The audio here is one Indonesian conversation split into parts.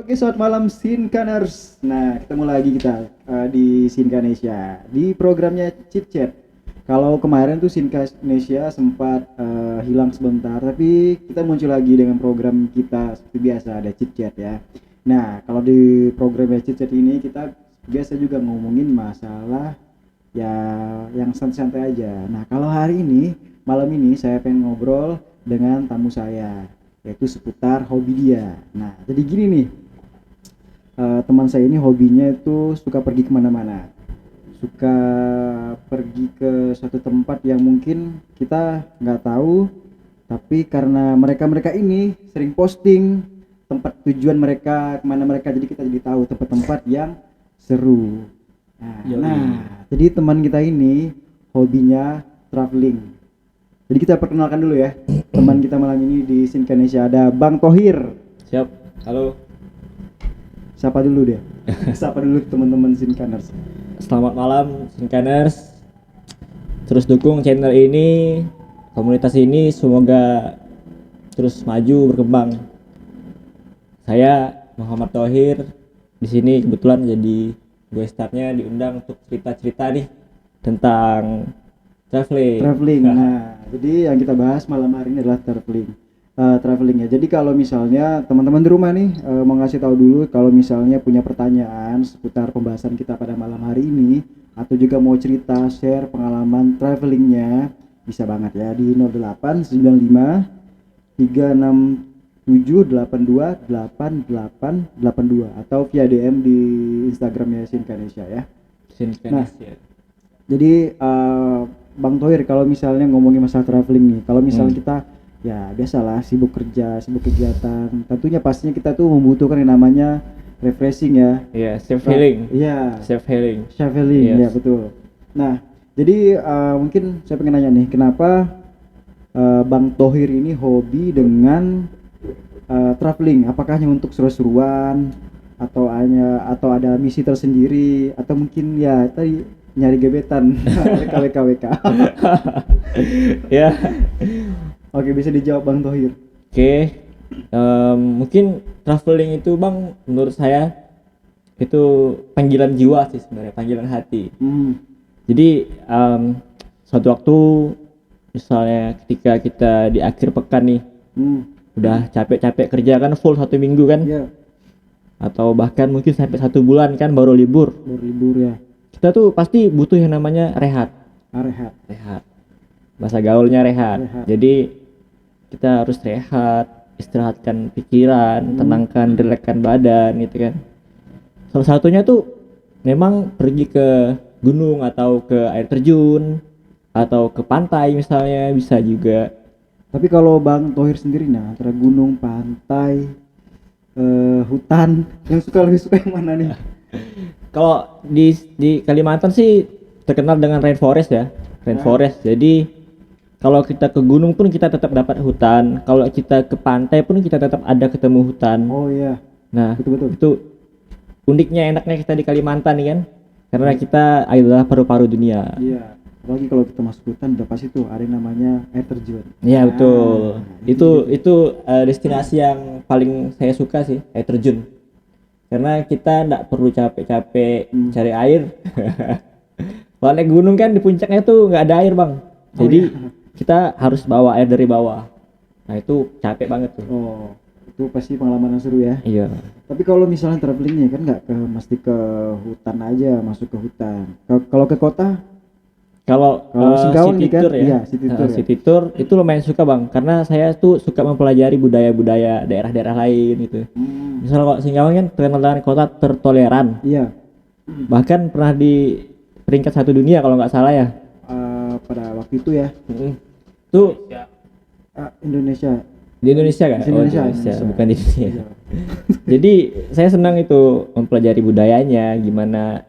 Oke, selamat malam Sinkaners. Nah, ketemu lagi kita di Sinkanesia di programnya Chit Chat. Kalau kemarin tuh Sinkanesia sempat hilang sebentar, tapi kita muncul lagi dengan program kita seperti biasa ada Chit Chat ya. Nah, kalau di programnya Chit Chat ini kita biasa juga ngomongin masalah ya yang santai-santai aja. Nah, kalau hari ini malam ini saya pengen ngobrol dengan tamu saya yaitu seputar hobi dia. Nah, jadi gini nih, teman saya ini hobinya itu suka pergi kemana-mana, suka pergi ke suatu tempat yang mungkin kita nggak tahu, tapi karena mereka ini sering posting tempat tujuan mereka kemana mereka, jadi kita jadi tahu tempat-tempat yang seru. Nah, jadi teman kita ini hobinya traveling. Jadi kita perkenalkan dulu ya teman kita malam ini di Sinkanesia, ada Bang Thohir. Siap, halo. Siapa dulu dia? Siapa dulu teman-teman Sinkaners? Selamat malam Sinkaners. Terus dukung channel ini, komunitas ini semoga terus maju berkembang. Saya Muhammad Thohir, di sini kebetulan jadi gue startnya diundang untuk cerita-cerita nih tentang traveling. Nah, jadi yang kita bahas malam hari ini adalah traveling ya. Jadi kalau misalnya teman-teman di rumah nih mau ngasih tahu dulu kalau misalnya punya pertanyaan seputar pembahasan kita pada malam hari ini, atau juga mau cerita share pengalaman travelingnya, bisa banget ya di 0895 367828882 atau via DM di Instagramnya Sinkanesia ya. Sinkanesia. Jadi Bang Thohir, kalau misalnya ngomongin masalah traveling nih, kalau misalnya kita ya biasalah sibuk kerja, sibuk kegiatan, tentunya pastinya kita tuh membutuhkan yang namanya refreshing ya. Iya, self healing. Iya. Self healing. Self healing, Yes. ya betul. Nah, jadi mungkin saya pengen nanya nih, kenapa Bang Thohir ini hobi dengan traveling? Apakah hanya untuk seru-seruan atau ada misi tersendiri, atau mungkin ya tadi nyari gebetan WK. Ya. Oke, bisa dijawab Bang Thohir. Oke. Mungkin traveling itu Bang, menurut saya itu panggilan jiwa sih sebenarnya, panggilan hati. Jadi suatu waktu misalnya ketika kita di akhir pekan nih, udah capek-capek kerja kan, full 1 minggu kan, atau bahkan mungkin sampai 1 bulan kan baru libur ya. Kita tuh pasti butuh yang namanya rehat. Bahasa gaulnya rehat. Jadi kita harus rehat, istirahatkan pikiran, tenangkan, relaxkan badan gitu kan. Salah satunya tuh memang pergi ke gunung atau ke air terjun atau ke pantai misalnya, bisa juga. Tapi kalau Bang Thohir sendiri, nah antara gunung, pantai, hutan, lebih suka yang mana nih? Kalau di Kalimantan sih terkenal dengan rainforest ya, rainforest. Jadi kalau kita ke gunung pun kita tetap dapat hutan, kalau kita ke pantai pun kita tetap ada ketemu hutan. Oh iya. Nah, betul. Itu uniknya, enaknya kita di Kalimantan nih kan, karena kita adalah paru-paru dunia. Iya. Apalagi kalau kita masuk hutan udah pasti tuh ada yang namanya air terjun. Iya betul. Itu destinasi yang paling saya suka sih, air terjun. Karena kita enggak perlu capek-capek cari air. Kalau naik gunung kan di puncaknya tuh nggak ada air Bang. Jadi kita harus bawa air dari bawah. Nah itu capek banget tuh. Oh, itu pasti pengalaman yang seru ya. Iya. Tapi kalau misalnya travelingnya kan nggak mesti ke hutan aja, masuk ke hutan. Kalau ke kota? Kalau Singkawang city kan? tour ya, Iya, city tour itu lumayan suka Bang, karena saya tuh suka mempelajari budaya-budaya daerah-daerah lain gitu. Misalnya kalau Singkawang kan terkenal dengan kota tertoleran. Iya. Bahkan pernah di peringkat 1 dunia kalau nggak salah ya. Pada waktu itu ya. Tuh Indonesia. Di Indonesia kan? Indonesia. Bukan di Indonesia. Jadi saya senang itu mempelajari budayanya, gimana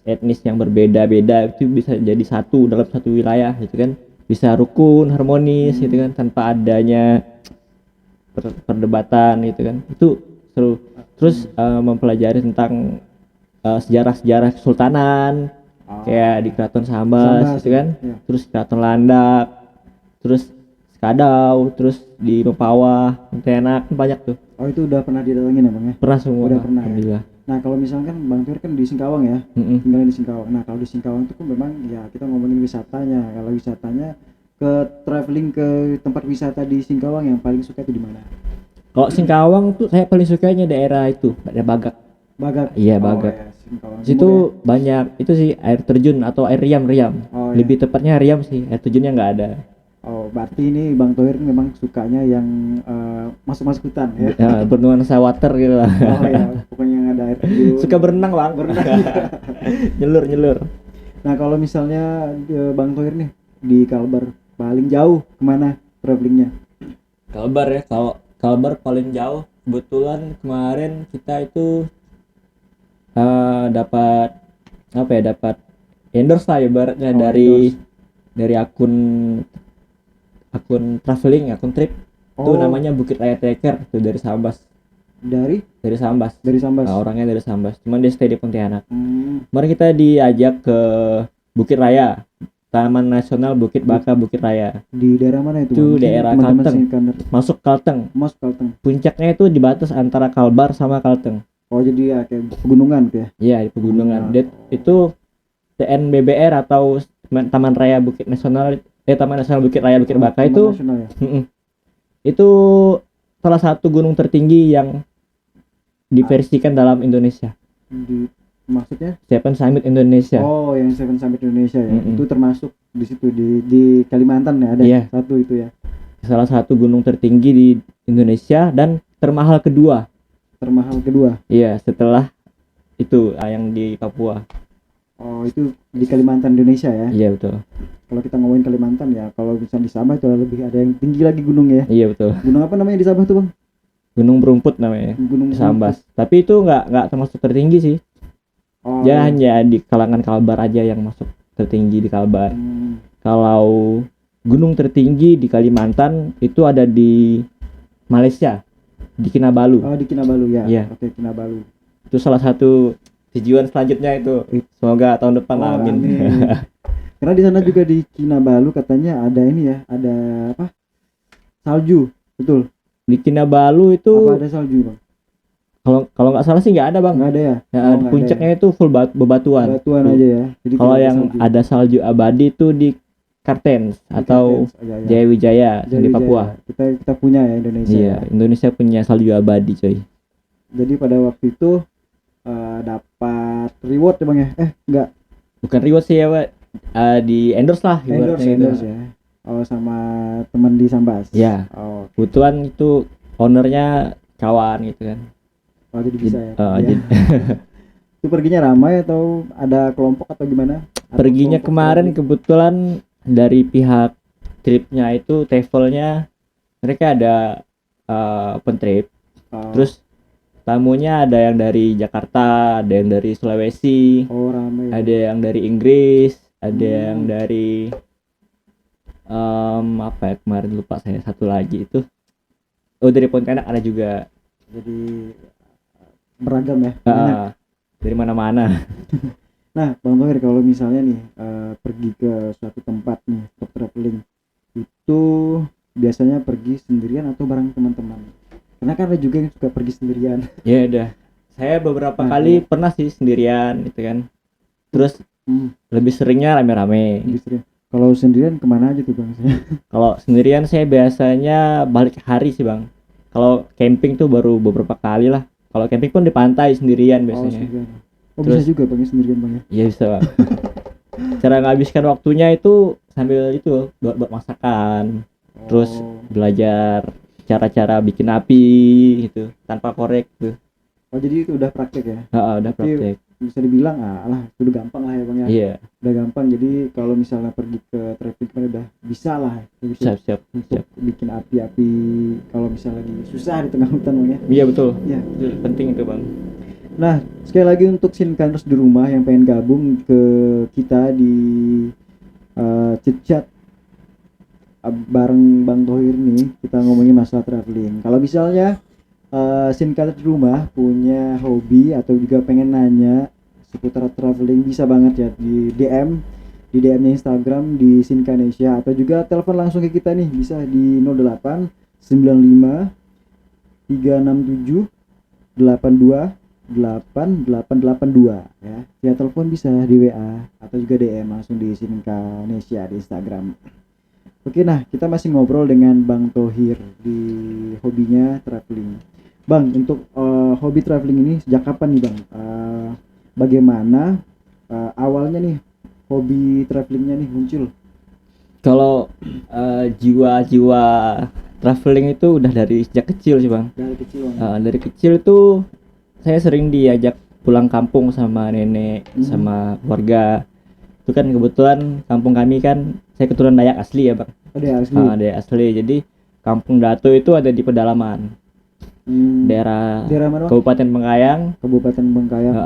etnis yang berbeda-beda itu bisa jadi satu dalam satu wilayah gitu kan, bisa rukun, harmonis gitu kan, tanpa adanya perdebatan gitu kan. Itu seru. Terus mempelajari tentang sejarah-sejarah kesultanan, kayak di Keraton Sambas gitu kan, terus Keraton Landak, terus Skadau, terus di Mempawah, Pontianak, banyak tuh. Oh itu udah pernah didatengin ya Bang ya? Pernah semua. Udah pernah ya? Alhamdulillah. Nah kalau misalkan Bang Tohir kan di Singkawang ya, Mm-mm. tinggalnya di Singkawang. Nah kalau di Singkawang itu kan memang ya kita ngomongin wisatanya. Kalau wisatanya ke traveling ke tempat wisata di Singkawang yang paling suka itu di mana? Kalau Singkawang tuh saya paling sukanya daerah itu, daerah Bagak. Bagat. Iya, Oh Bagak. ya, Singkawang Situ Timur banyak itu sih air terjun atau air riam-riam. ya. Oh ya. Lebih tepatnya riam sih, air terjunnya nggak ada. Oh berarti ini Bang Tohir memang sukanya yang masuk-masuk hutan ya? Ya, bernuansa water gitu lah. Oh ya, pokoknya yang ada air terjun. Suka berenang, Bang. Berenang. Nyelur-nyelur. Nah kalau misalnya Bang Tohir nih di Kalbar paling jauh kemana travelingnya? Kalbar ya, kalau Kalbar paling jauh kebetulan kemarin kita itu dapat apa ya, dapat endorse lah ibaratnya Oh, dari akun traveling, akun trip itu Oh. namanya Bukit Raya Trekker itu dari Sambas. Dari Sambas. Sambas. Nah, orangnya dari Sambas, cuman dia stay di Pontianak. Hmm, Kemarin kita diajak ke Bukit Raya, Taman Nasional Bukit Baka Bukit Raya. di daerah mana itu? Itu Bang? Mungkin daerah teman-teman Kalteng. Singkander. Masuk Kalteng. Mas Kalteng. Puncaknya itu di batas antara Kalbar sama Kalteng. Oh jadi ya kayak pegunungan tuh ya? Iya, di pegunungan. Hmm. Itu TNBBR atau Taman Raya Bukit Nasional Taman Nasional Bukit Raya Bukit Baka Taman itu nasional ya? itu salah satu gunung tertinggi yang diversikan dalam Indonesia. Maksudnya? Seven Summit Indonesia. Oh yang Seven Summit Indonesia ya? Mm-mm. Itu termasuk di situ di Kalimantan ya ada Iya. satu itu ya? Salah satu gunung tertinggi di Indonesia dan termahal kedua. Termahal kedua. Iya, setelah itu yang di Papua. Oh itu di Kalimantan Indonesia ya? Iya, betul. Kalau kita ngomongin Kalimantan ya, kalau bisa di Sabah itu lebih ada yang tinggi lagi gunung ya? Iya, betul. Gunung apa namanya di Sabah tuh Bang? Gunung Berumput namanya. Gunung Di Sambas. Tapi itu nggak termasuk tertinggi sih. Oh, Ya hanya di kalangan Kalbar aja yang masuk tertinggi di Kalbar. Kalau gunung tertinggi di Kalimantan itu ada di Malaysia, di Kinabalu. Oh di Kinabalu ya? Iya. Oke Kinabalu. Itu salah satu tujuan selanjutnya itu. Semoga tahun depan, Oh, amin. Karena di sana juga di Kinabalu katanya ada ini ya, ada apa? Salju, betul? Di Kinabalu Apa itu ada salju Bang? kalau nggak salah sih nggak ada, Bang. Nggak ada ya? Ya, Oh, nggak puncaknya ada itu full bebatuan. ya? Batuan Tuh. aja ya. Jadi Kalau tidak ada yang salju. ada salju abadi itu di Kartens Di atau Kartens, ya, ya. Jayawijaya yang di Jayawijaya. Papua. Kita punya ya Indonesia. Iya, Indonesia punya salju abadi, coy. Jadi pada waktu itu dapat reward ya Bang ya? Enggak, Bukan reward sih ya, Pak. Di endorse lah ibaratnya gitu. endorse ya. Oh sama teman di Sambas. Ya, Oh, kebetulan itu ownernya kawan gitu kan. oh jadi bisa ya. Iya. Iya. Itu perginya ramai atau ada kelompok atau gimana? Atau Perginya kelompok kemarin traveling? kebetulan dari pihak tripnya itu travelnya mereka ada open trip. Oh, Terus tamunya ada yang dari Jakarta, ada yang dari Sulawesi, oh ramai. ada yang dari Inggris, ada yang Hmm. dari apa ya, kemarin lupa saya satu lagi itu. Oh, dari Pontianak ada juga. Jadi beragam ya. Banyak. Dari mana-mana. Nah, Bang Tohir kalau misalnya nih pergi ke suatu tempat nih untuk traveling itu biasanya pergi sendirian atau bareng teman-teman? Karena kan ada juga yang suka pergi sendirian. Ya udah. Saya beberapa Nah, kali pernah sih sendirian gitu kan. Terus lebih seringnya rame-rame. Lebih sering. Kalau sendirian kemana aja tuh Bang? Kalau sendirian saya biasanya balik hari sih, Bang. Kalau camping tuh baru beberapa kali lah. Kalau camping pun di pantai sendirian Oh, biasanya. sendirian. Oh, Terus- bisa juga Bang ya, sendirian Bang ya. Iya bisa, Bang. Cara menghabiskan waktunya itu sambil itu buat masakan, terus Oh. belajar cara-cara bikin api gitu tanpa korek tuh. Oh, jadi itu udah praktek ya. Udah Tapi praktek. bisa dibilang alah itu udah gampang lah ya Bang ya. Iya, Udah gampang jadi kalau misalnya pergi ke traveling kan udah bisa lah gitu. siap. Untuk bikin api-api kalau misalnya lagi susah di tengah hutan Bang ya. Iya betul. Ya. Itu penting itu, Bang. Nah, sekali lagi untuk Sinkanders di rumah yang pengen gabung ke kita di Chit Chat bareng Bang Tohir nih, kita ngomongin masalah traveling. Kalau misalnya Sinkanders di rumah punya hobi atau juga pengen nanya seputar traveling, bisa banget ya di DM-nya Instagram di Sinkanesia atau juga telepon langsung ke kita nih, bisa di 08 95 367 82 ya. Via telepon bisa di WA atau juga DM langsung di Sinkanesia di Instagram. Oke, nah kita masih ngobrol dengan Bang Thohir di hobinya traveling. Bang, untuk hobi traveling ini sejak kapan nih Bang? Bagaimana awalnya nih hobi travelingnya nih muncul? Kalau jiwa-jiwa traveling itu udah dari sejak kecil sih bang. Dari kecil Bang. Dari kecil itu saya sering diajak pulang kampung sama nenek sama keluarga. Itu kan kebetulan kampung kami kan saya keturunan Dayak asli ya bang. Ada asli. Dayak asli. Jadi kampung Dato itu ada di pedalaman. Daerah mana? Kabupaten Bengkayang. Kabupaten Bengkayang.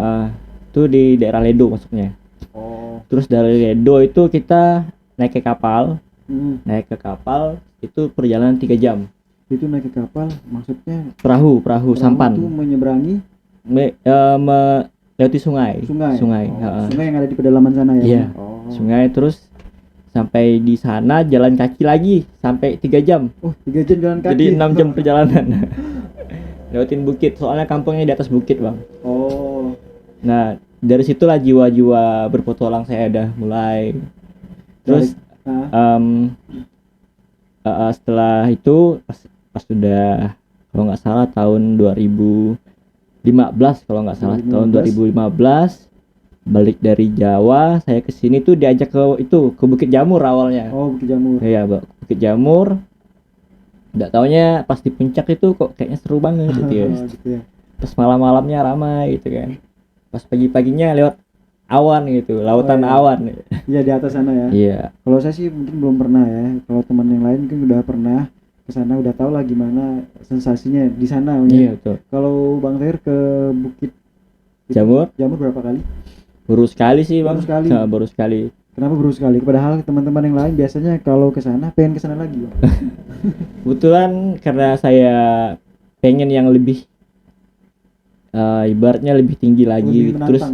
Itu di daerah Ledo masuknya. Oh. Terus dari Ledo itu kita naik ke kapal. Naik ke kapal itu perjalanan 3 jam. Itu naik ke kapal maksudnya Perahu sampan. Itu menyeberangi melewati sungai. Sungai yang ada di pedalaman sana ya. Iya. Sungai terus sampai di sana jalan kaki lagi sampai 3 jam. 3 jam jalan kaki. Jadi 6 jam perjalanan. Lewatin bukit, soalnya kampungnya di atas bukit, Bang. Nah, dari situlah jiwa-jiwa berpetualang saya udah mulai. Terus setelah itu pas sudah kalau nggak salah tahun 2015 kalau nggak salah tahun 2015 balik dari Jawa saya ke sini tuh diajak ke Bukit Jamur awalnya. Bukit Jamur. Iya, Bukit Jamur. Nggak taunya pas di puncak itu kok kayaknya seru banget gitu ya. Gitu ya. Pas malam-malamnya ramai gitu kan. Pas pagi-paginya lewat awan gitu, lautan awan. Iya, di atas sana ya. Iya. Kalau saya sih mungkin belum pernah ya. Kalau teman yang lain mungkin udah pernah ke sana, udah tahu lah gimana sensasinya di sana. Iya, betul. Kalau Bang Thohir ke Bukit Jamur berapa kali? Baru sekali sih Bang. Baru sekali. Kenapa baru sekali? Padahal teman-teman yang lain biasanya kalau ke sana pengen ke sana lagi, Bang. Kebetulan karena saya pengen yang lebih ibaratnya lebih tinggi lagi, terus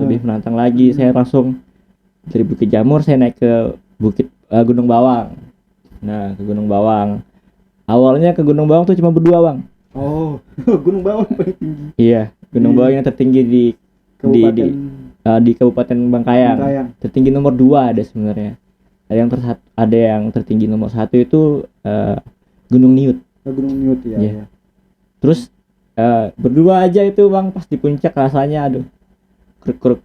lebih menantang lagi. Saya langsung dari Bukit Jamur saya naik ke Gunung Bawang. Nah, ke Gunung Bawang. Awalnya ke Gunung Bawang tuh cuma berdua, Bang. Gunung Bawang paling tinggi. Iya, Gunung Bawang yang tertinggi di Kabupaten Bengkayang. Tertinggi nomor 2 ada sebenarnya. Ada yang tertinggi nomor 1 itu Gunung Niut. Gunung Niut ya. Yeah. Terus berdua aja itu Bang, pas di puncak rasanya aduh kruk.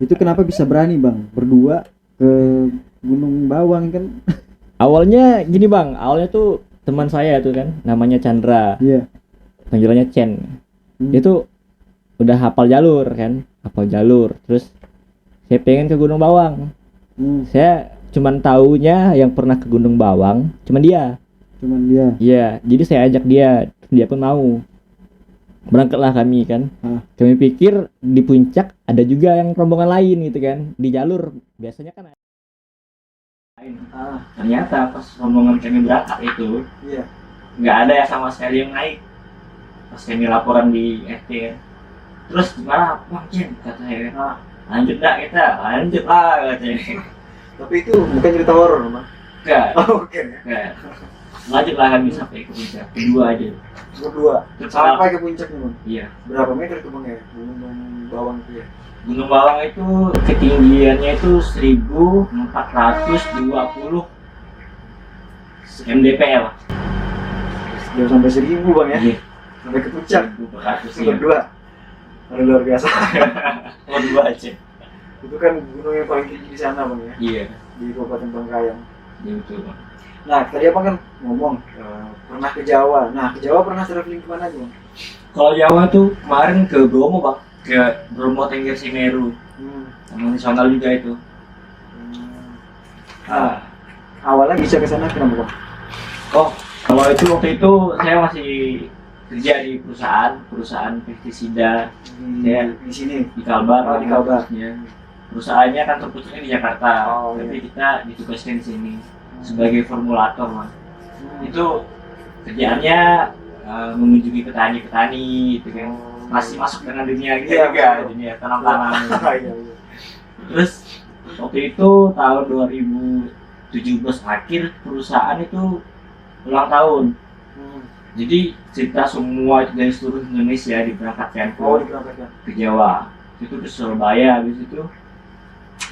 Itu kenapa bisa berani Bang berdua ke Gunung Bawang kan? Awalnya gini Bang, awalnya tuh teman saya tuh kan namanya Chandra. Iya. Panggilannya Chen. Dia tuh udah hafal jalur. Terus saya pengen ke Gunung Bawang. Saya cuman taunya yang pernah ke Gunung Bawang cuman dia. Iya, jadi saya ajak dia pun mau. Berangkatlah kami kan. Kami pikir di puncak ada juga yang rombongan lain gitu kan. Di jalur biasanya kan ada. Ternyata pas rombongan kami berangkat itu nggak ada ya sama sekali yang naik. Pas kami laporan di RT kan. Terus gimana Bang Jen? Kata saya, lanjut lah katanya. Tapi itu bukan cerita horor Bang? Enggak. Oke. Lanjutlah kami sampai ke puncak, berdua aja. Sampai ke puncaknya Bang? Iya. Berapa meter tuh Bang ya? Gunung Bawang itu ya? Gunung Bawang itu ketinggiannya itu 1420 mdpl. Sudah sampai 1000 Bang ya? Iya. Sampai ke puncak. 1400 berdua. Luar biasa. Berdua aja. Itu kan gunung yang paling tinggi di sana Bang ya? Iya. Di Kabupaten Bengkayang. Iya betul Bang. Nah tadi apa kan ngomong pernah ke Jawa. Nah ke Jawa pernah traveling kemana aja Bang? Kalau Jawa tuh kemarin ke Bromo Bang. Ke Bromo Tengger Semeru. Taman nasional juga itu. Awalnya bisa ke sana kenapa Bang? Kalau itu waktu itu saya masih kerja di perusahaan pestisida. Saya di sini di Kalbar. Di Kalbar. Ya. Perusahaannya kan terpusatnya di Jakarta. Tapi kita ditugaskan di sini sebagai formulator, Bang. Itu kerjaannya mengunjungi petani itu kan. Masih masuk dengan dunia gitu juga, dunia tanam-tanam. Terus waktu itu tahun 2017 akhir perusahaan itu ulang tahun. Jadi kita semua dari seluruh Indonesia diberangkatkan Diberangkatkan. ke Jawa. Itu ke Surabaya, habis itu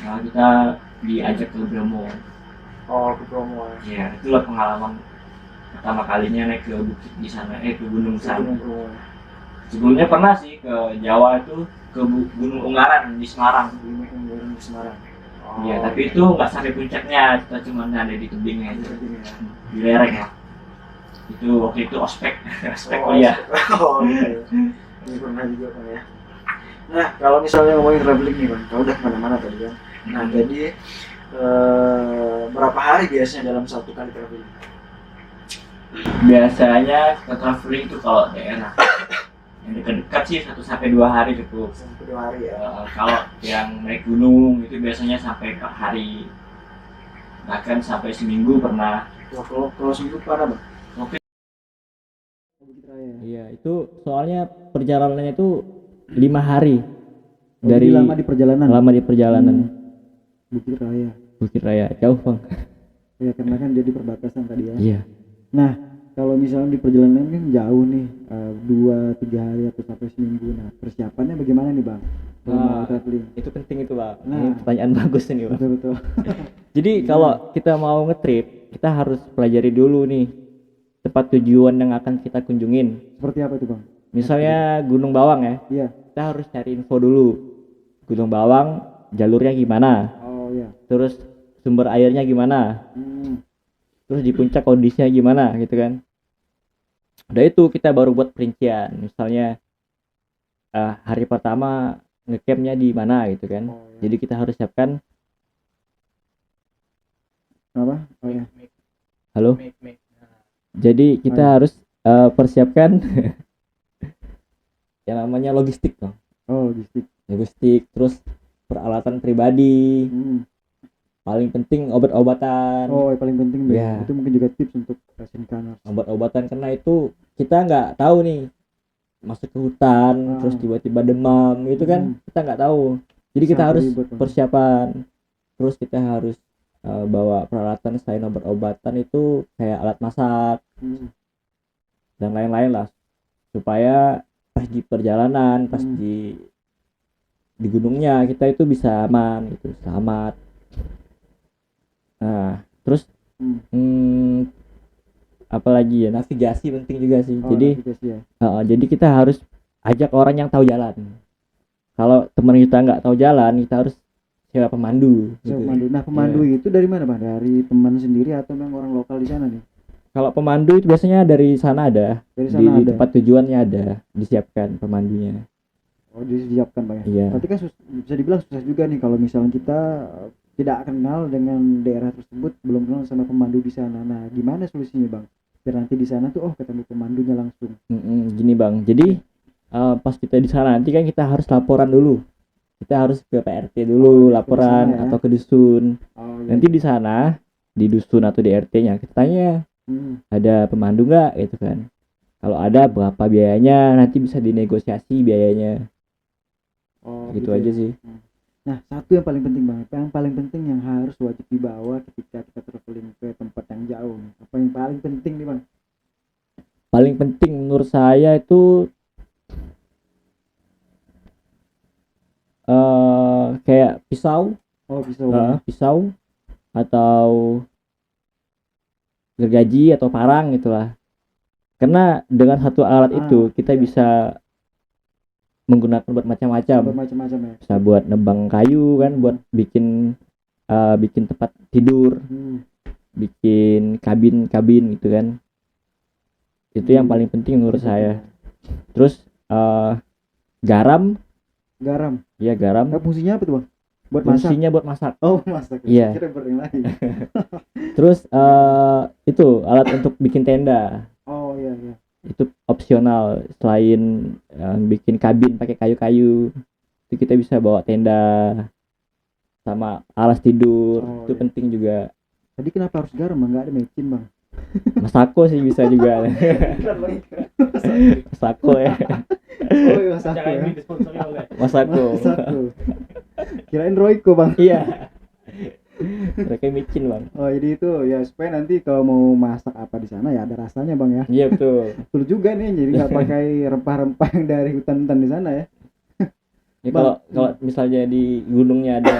kita diajak ke Bromo. Ke Bromo. Ya, itulah pengalaman pertama kalinya naik ke bukit di sana, ke gunung sana. Sebelumnya pernah sih ke Jawa itu ke Gunung Ungaran di Semarang. Iya, tapi itu nggak sampai puncaknya, kita cuma ada di tebingnya aja, di lereng lah. Itu waktu itu ospek kuliah. Iya. Ini pernah juga Bang ya. Nah, kalau misalnya ngomongin traveling nih Bang, kalau udah kemana-mana tadi kan. Nah, jadi berapa hari biasanya dalam satu kali traveling? Biasanya kita traveling itu kalau daerah yang dekat-dekat sih 1 sampai 2 hari cukup. 1 sampai 2 hari ya. Kalau yang naik gunung itu biasanya sampai 4 hari, bahkan sampai seminggu pernah. Kalau seminggu pernah Bang? Iya, itu soalnya perjalanannya itu 5 hari. Dari lama di perjalanan. Bukit Raya jauh Bang. Ya karena kan jadi perbatasan tadi ya. Iya. Nah, kalau misalnya di perjalanan kan jauh nih, 2-3 hari atau sampai seminggu. Nah, persiapannya bagaimana nih Bang? Kalau mau traveling. Itu penting itu Bang. Nah, ini pertanyaan bagus ini Bang. Betul. Jadi kalau kita mau nge-trip, kita harus pelajari dulu nih tempat tujuan yang akan kita kunjungin. Seperti apa itu Bang? Misalnya Gunung Bawang ya. Iya. Kita harus cari info dulu. Gunung Bawang jalurnya gimana? Oh iya. Terus sumber airnya gimana? Terus di puncak kondisinya gimana gitu kan? Udah itu kita baru buat perincian. Misalnya hari pertama ngecampnya di mana gitu kan? Oh, iya. Jadi kita harus siapkan. Apa? Oh ya. Halo. Jadi kita harus persiapkan yang namanya logistik Bang. Oh, logistik, terus peralatan pribadi. Paling penting obat-obatan. Oh, yang paling penting ya. Itu mungkin juga tips untuk Sinkaners. Obat-obatan, karena itu kita nggak tahu nih masuk ke hutan terus tiba-tiba demam gitu kan, kita nggak tahu. Jadi kita harus persiapan. Terus kita harus bawa peralatan selain obat-obatan itu kayak alat masak dan lain-lain lah, supaya pas di perjalanan, pas di gunungnya kita itu bisa aman gitu, selamat. Nah, terus apalagi ya, navigasi penting juga sih. Jadi kita harus ajak orang yang tahu jalan. Kalau teman kita nggak tahu jalan, kita harus sewa pemandu. Nah, pemandu itu dari mana Bang? Dari teman sendiri atau memang orang lokal di sana nih? Kalau pemandu itu biasanya dari sana ada. Di tempat tujuannya ada, disiapkan pemandunya. Oh, disiapkan Bang ya? Iya. Berarti kan bisa dibilang susah juga nih kalau misalnya kita tidak kenal dengan daerah tersebut, belum kenal sama pemandu di sana. Nah, gimana solusinya Bang? Biar nanti di sana tuh ketemu pemandunya langsung. Gini Bang, jadi pas kita di sana nanti kan kita harus laporan dulu. Kita harus ke PRT dulu, laporan ya? Atau ke dusun. Nanti di sana, di dusun atau di RT-nya kita tanya, ada pemandu nggak gitu kan? Kalau ada, berapa biayanya? Nanti bisa dinegosiasi biayanya. Gitu aja sih. Nah, satu yang paling penting Bang, yang paling penting yang harus wajib dibawa ketika kita traveling ke tempat yang jauh. Apa yang paling penting nih Bang? Paling penting menurut saya itu kayak pisau. Pisau atau gergaji atau parang gitulah. Karena dengan satu alat itu kita bisa menggunakan buat macam-macam ya. Bisa buat nebang kayu kan, buat bikin tempat tidur, bikin kabin gitu kan. Itu yang paling penting menurut saya. Terus garam. Iya, garam. Fungsinya apa tuh Bang? Fungsinya buat masak. Oh, masak. Iya. Terus itu alat untuk bikin tenda. Oh iya. Itu opsional. Selain bikin kabin pakai kayu-kayu, itu kita bisa bawa tenda sama alas tidur. Itu penting juga. Tadi kenapa harus garam Bang? Nggak ada mecin Bang? Masako sih bisa juga. Masako ya. Oh iya, Masako ya. Masako. Kirain Royco Bang. Iya. Mereka micin bang. Oh jadi itu ya supaya nanti kalau mau masak apa di sana ya ada rasanya bang ya. Iya betul. Betul juga nih, jadi nggak pakai rempah-rempah yang dari hutan-hutan di sana ya Ya, bang. kalau misalnya di gunungnya ada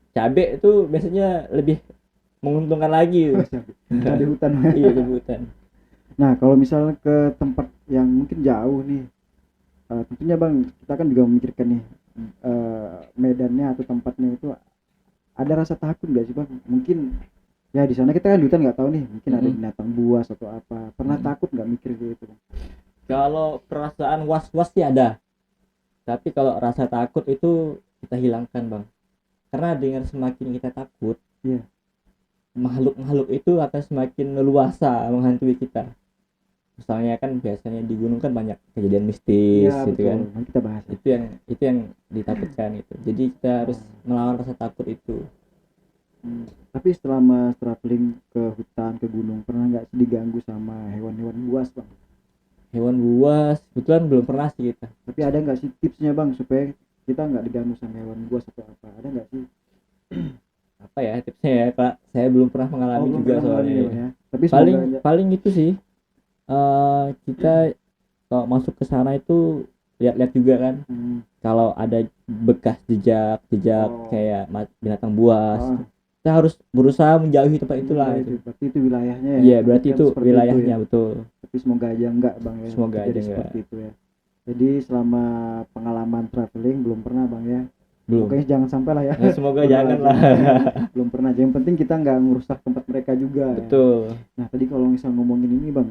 cabe itu biasanya lebih menguntungkan lagi. Oh, cabai hutan. Iya cabe hutan. Nah kalau misalnya ke tempat yang mungkin jauh nih, tentunya bang kita kan juga memikirkan nih medannya atau tempatnya itu ada rasa takut nggak sih bang? Mungkin ya di sana kita kan di hutan nggak tahu nih, mungkin ada binatang buas atau apa. Pernah takut nggak mikir gitu bang? Kalau perasaan was-was sih ada, tapi kalau rasa takut itu kita hilangkan bang, karena dengan semakin kita takut, Iya. makhluk-makhluk itu akan semakin leluasa menghantui kita. Misalnya kan biasanya di gunung kan banyak kejadian mistis Iya gitu betul. kan, Nanti kita bahas. itu yang ditakutkan itu, jadi kita harus melawan rasa takut itu. Tapi selama traveling ke hutan ke gunung pernah nggak sih diganggu sama hewan-hewan buas bang? Hewan buas kebetulan belum pernah sih kita. Tapi ada nggak sih tipsnya bang supaya kita nggak diganggu sama hewan buas atau apa? Ada nggak sih? Apa ya tipsnya ya Pak, saya belum pernah mengalami Belum juga pernah soalnya mengalami ya. ya. Tapi paling semoga aja. paling itu sih, kita kalau masuk ke sana itu lihat-lihat juga kan, kalau ada bekas jejak kayak binatang buas, kita harus berusaha menjauhi tempat itulah itu. Berarti itu wilayahnya ya. Iya berarti Kan itu seperti wilayahnya ya. betul. Tapi semoga aja enggak bang ya. Semoga aja Jadi enggak. seperti itu ya. Jadi selama pengalaman traveling belum pernah bang ya. Belum. Pokoknya jangan sampai lah ya. Nah, semoga jangan lah. Belum pernah. Yang penting kita nggak merusak tempat mereka juga. Betul. Ya. Nah tadi kalau misal ngomongin ini bang,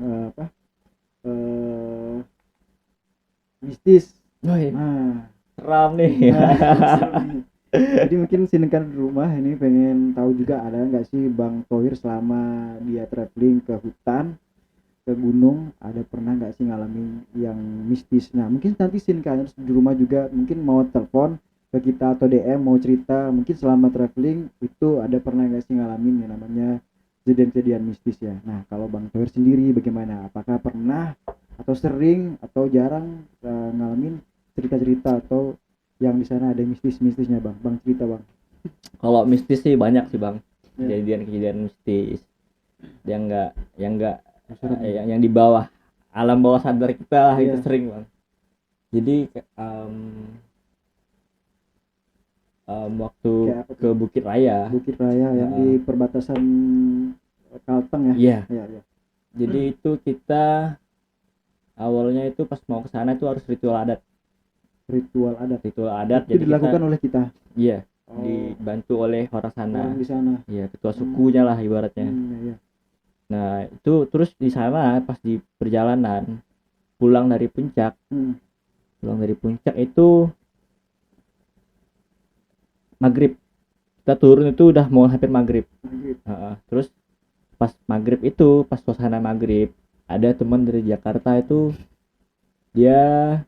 mistis. Nah, seram nih. Jadi mungkin kan rumah ini pengen tahu juga ada nggak sih Bang Thohir selama dia traveling ke hutan ke gunung, ada pernah nggak sih ngalamin yang mistis? Nah mungkin nanti kan di rumah juga mungkin mau telepon ke kita atau DM mau cerita mungkin selama traveling itu ada pernah nggak sih ngalamin yang namanya kejadian-kejadian mistis ya. Nah kalau Bang Thohir sendiri bagaimana, apakah pernah atau sering atau jarang ngalamin cerita-cerita atau yang di sana ada mistisnya bang cerita bang. Kalau mistis sih banyak sih bang, kejadian-kejadian mistis yang enggak yang di bawah alam bawah sadar kita lah, itu sering bang. Jadi waktu ke Bukit Raya yang di perbatasan Kalteng ya. Iya. Jadi itu kita awalnya itu pas mau ke sana itu harus ritual adat itu jadi dilakukan oleh kita. Iya. Dibantu oleh orang di sana. Iya, ketua sukunya lah ibaratnya. Iya. Nah itu terus di sana pas di perjalanan pulang dari puncak itu maghrib, kita turun itu udah mau hampir maghrib. Terus pas maghrib itu pas suasana maghrib ada teman dari Jakarta itu dia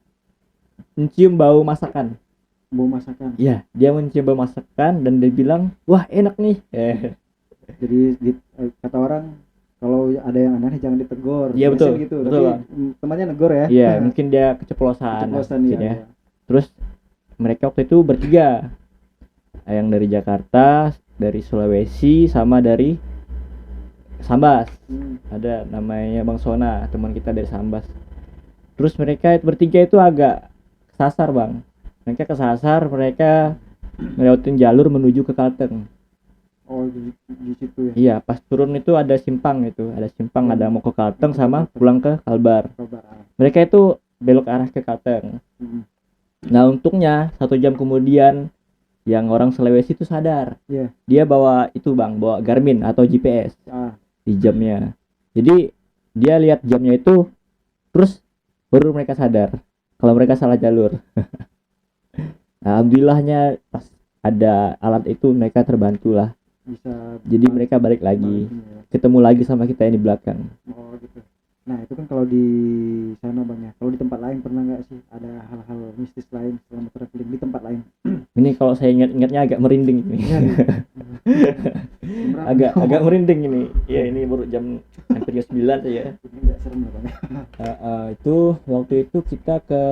mencium bau masakan. Iya, dia mencium bau masakan dan dia bilang wah enak nih. Jadi kata orang kalau ada yang aneh jangan ditegur. Iya betul gitu. Betul, tapi temannya negor ya. Iya mungkin dia keceplosan ya. Terus mereka waktu itu bertiga, yang dari Jakarta, dari Sulawesi, sama dari Sambas. Ada namanya Bang Sona, teman kita dari Sambas. Terus mereka bertiga itu agak kesasar bang. Mereka ngelewatin jalur menuju ke Kalteng. Di situ ya. Iya, pas turun itu ada simpang ada mau ke Kalteng sama pulang ke Kalbar. Mereka itu belok arah ke Kalteng. Nah untungnya 1 jam kemudian yang orang Sulawesi itu sadar. Dia bawa Garmin atau GPS di jamnya. Jadi dia lihat jamnya itu, terus baru mereka sadar kalau mereka salah jalur. Nah, alhamdulillahnya pas ada alat itu mereka terbantu lah. Jadi mereka balik lagi, ketemu lagi sama kita yang di belakang. Gitu. Nah itu kan kalau di sana bang ya. Kalau di tempat lain pernah nggak sih ada hal-hal mistis lain selama traveling di tempat lain? Ini kalau saya ingat-ingatnya agak merinding ini. agak merinding ini. Ya ini baru jam hampir jam 9 ya. Nggak serem lah bang. Itu waktu itu kita ke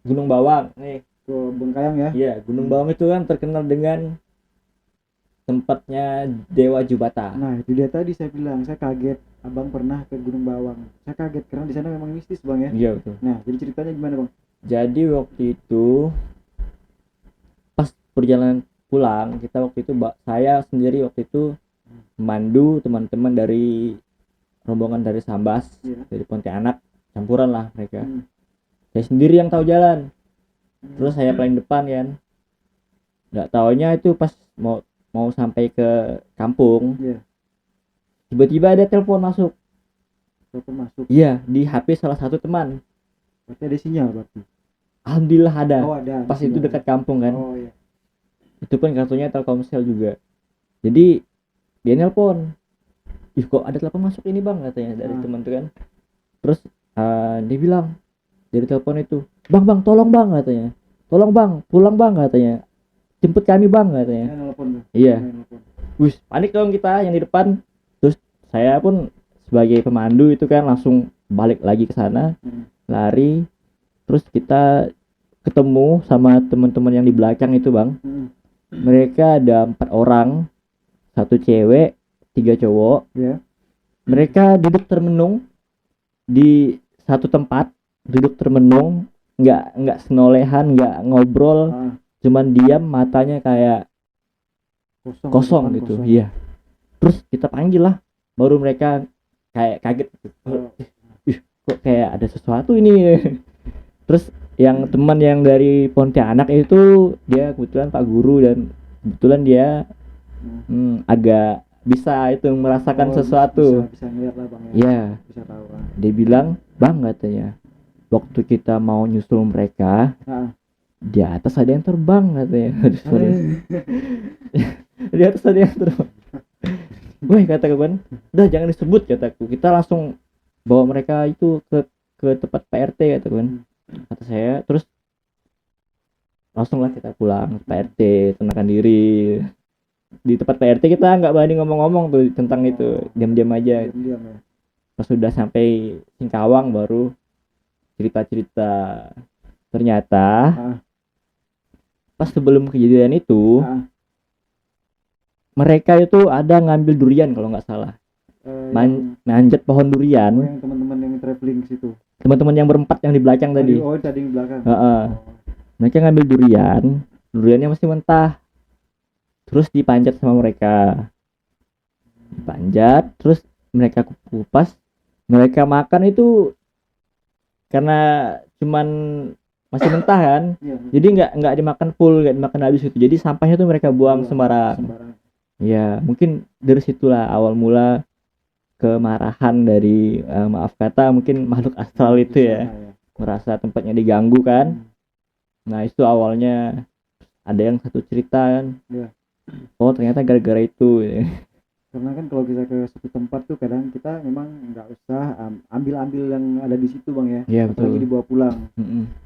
Gunung Bawang nih. Ke Bengkayang ya. Iya, Gunung Bawang itu kan terkenal dengan tempatnya Dewa Jubata. Nah, itu dia tadi saya bilang, saya kaget abang pernah ke Gunung Bawang. Saya kaget karena di sana memang mistis bang ya. Iya betul. Nah, jadi ceritanya gimana bang? Jadi waktu itu pas perjalanan pulang, kita waktu itu saya sendiri waktu itu memandu teman-teman dari rombongan dari Sambas, Iya. dari Pontianak, campuran lah mereka. Hmm. Saya sendiri yang tahu jalan. Terus saya paling depan kan. Nggak taunya itu pas mau sampai ke kampung, Iya. tiba-tiba ada telepon masuk. Telepon masuk. Iya, di HP salah satu teman. Berarti ada sinyal berarti. Alhamdulillah ada. Oh ada. Pas itu dekat kampung kan. Oh iya. Itu pun kartunya Telkomsel juga. Jadi dia nelpon. Ih kok ada telepon masuk ini bang katanya dari teman tuh kan. Terus dia bilang dari telepon itu, bang tolong bang katanya. Tolong bang, pulang bang katanya. Jemput kami bang katanya. Nelpon tuh. Iya. Nelpon. Wih, panik dong kita yang di depan. Terus saya pun sebagai pemandu itu kan langsung balik lagi ke sana, lari. Terus kita ketemu sama teman-teman yang di belakang itu bang. Mereka ada 4 orang, 1 cewek, 3 cowok. Iya. Mereka duduk termenung di satu tempat, duduk termenung, nggak senolehan, nggak ngobrol, cuman diam, matanya kayak kosong gitu. Iya. Terus kita panggil lah, baru mereka kayak kaget gitu. Ih, kok kayak ada sesuatu ini. Terus yang teman yang dari Pontianak itu dia kebetulan Pak Guru dan kebetulan dia agak bisa itu merasakan sesuatu. Bisa ngeliat lah bang ya. Iya. Bisa tahu bang. Dia bilang, bang katanya, waktu kita mau nyusul mereka, di atas ada yang terbang katanya. Di atas ada yang terbang. Woi kataku kan, udah jangan disebut kataku. Kita langsung bawa mereka itu ke tempat Pak RT kataku kan. Kata saya, terus langsung lah kita pulang ke Pak RT, tenangkan diri. Di tempat Pak RT kita nggak berani ngomong-ngomong tuh tentang itu, diam-diam aja. Diam-diam ya. Pas sudah sampai Singkawang baru cerita-cerita. Ternyata pas sebelum kejadian itu mereka itu ada ngambil durian kalau nggak salah, manjat pohon durian. Yang teman-teman yang traveling ke situ. Teman-teman yang berempat yang di belakang tadi. Oh tadi di belakang. Mereka ngambil duriannya masih mentah. Terus dipanjat sama mereka. Dipanjat, terus mereka kupas, mereka makan itu karena cuman masih mentah kan. Jadi nggak dimakan full, nggak dimakan habis itu. Jadi sampahnya tuh mereka buang sembarang. Ya, mungkin dari situlah awal mula kemarahan dari maaf kata mungkin makhluk astral itu ya. Merasa tempatnya diganggu kan. Nah, itu awalnya ada yang satu cerita kan. Oh, ternyata gara-gara itu. Karena kan kalau kita ke suatu tempat tuh kadang kita memang nggak usah ambil yang ada di situ bang ya. Iya betul. Apalagi dibawa pulang.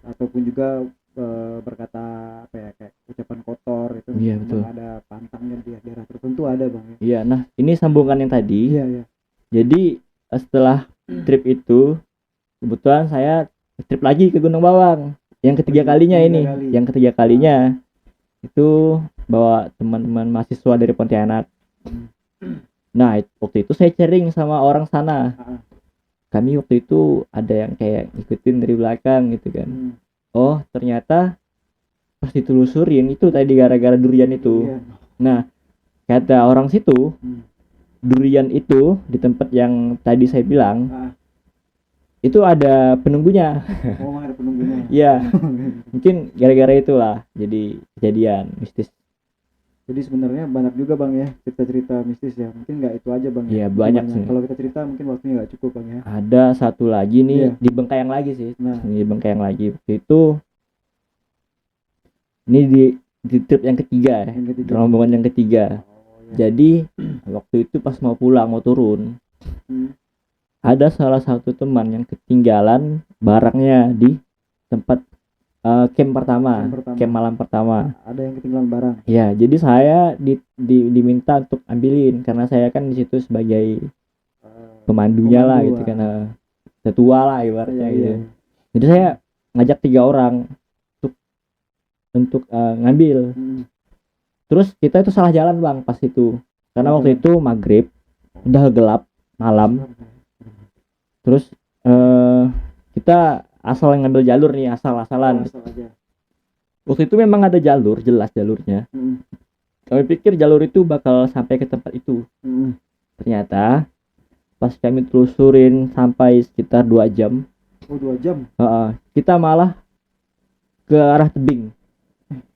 Ataupun juga berkata apa ya kayak ucapan kotor itu. Iya betul. Ada pantangnya di daerah tertentu ada bang ya. Iya, nah ini sambungan yang tadi. Iya. Jadi setelah trip itu kebetulan saya trip lagi ke Gunung Bawang. Yang ketiga kalinya ini. Yang ketiga kalinya itu bawa teman-teman mahasiswa dari Pontianak. Nah waktu itu saya sharing sama orang sana. Kami waktu itu ada yang kayak ngikutin dari belakang gitu kan. Oh ternyata pas ditelusurin itu tadi gara-gara durian itu. Nah kata orang situ, durian itu di tempat yang tadi saya bilang itu ada penunggunya. Oh ada penunggunya. Iya. Mungkin gara-gara itulah jadi kejadian mistis. Jadi sebenarnya banyak juga bang ya cerita-cerita mistis ya. Mungkin nggak itu aja bang. Iya banyak sih. Kalau kita cerita mungkin waktunya nggak cukup bang ya. Ada satu lagi nih di Bengkayang lagi sih. Nah. Di Bengkayang lagi. Itu ini di trip yang ketiga. Rombongan yang ketiga. Jadi waktu itu pas mau pulang mau turun, ada salah satu teman yang ketinggalan barangnya di tempat camp malam pertama. Ada yang ketinggalan barang. Ya, jadi saya diminta untuk ambilin karena saya kan di situ sebagai pemandunya lah gitu kan, tetua lah ibaratnya gitu. Jadi saya ngajak 3 orang untuk ngambil. Terus kita itu salah jalan bang pas itu, karena waktu itu maghrib udah gelap malam. Terus kita asal ngambil jalur nih, asal-asalan. Asal aja. Waktu itu memang ada jalur, jelas jalurnya. Kami pikir jalur itu bakal sampai ke tempat itu. Ternyata pas kami telusurin sampai sekitar 2 jam. Oh 2 jam. Kita malah ke arah tebing.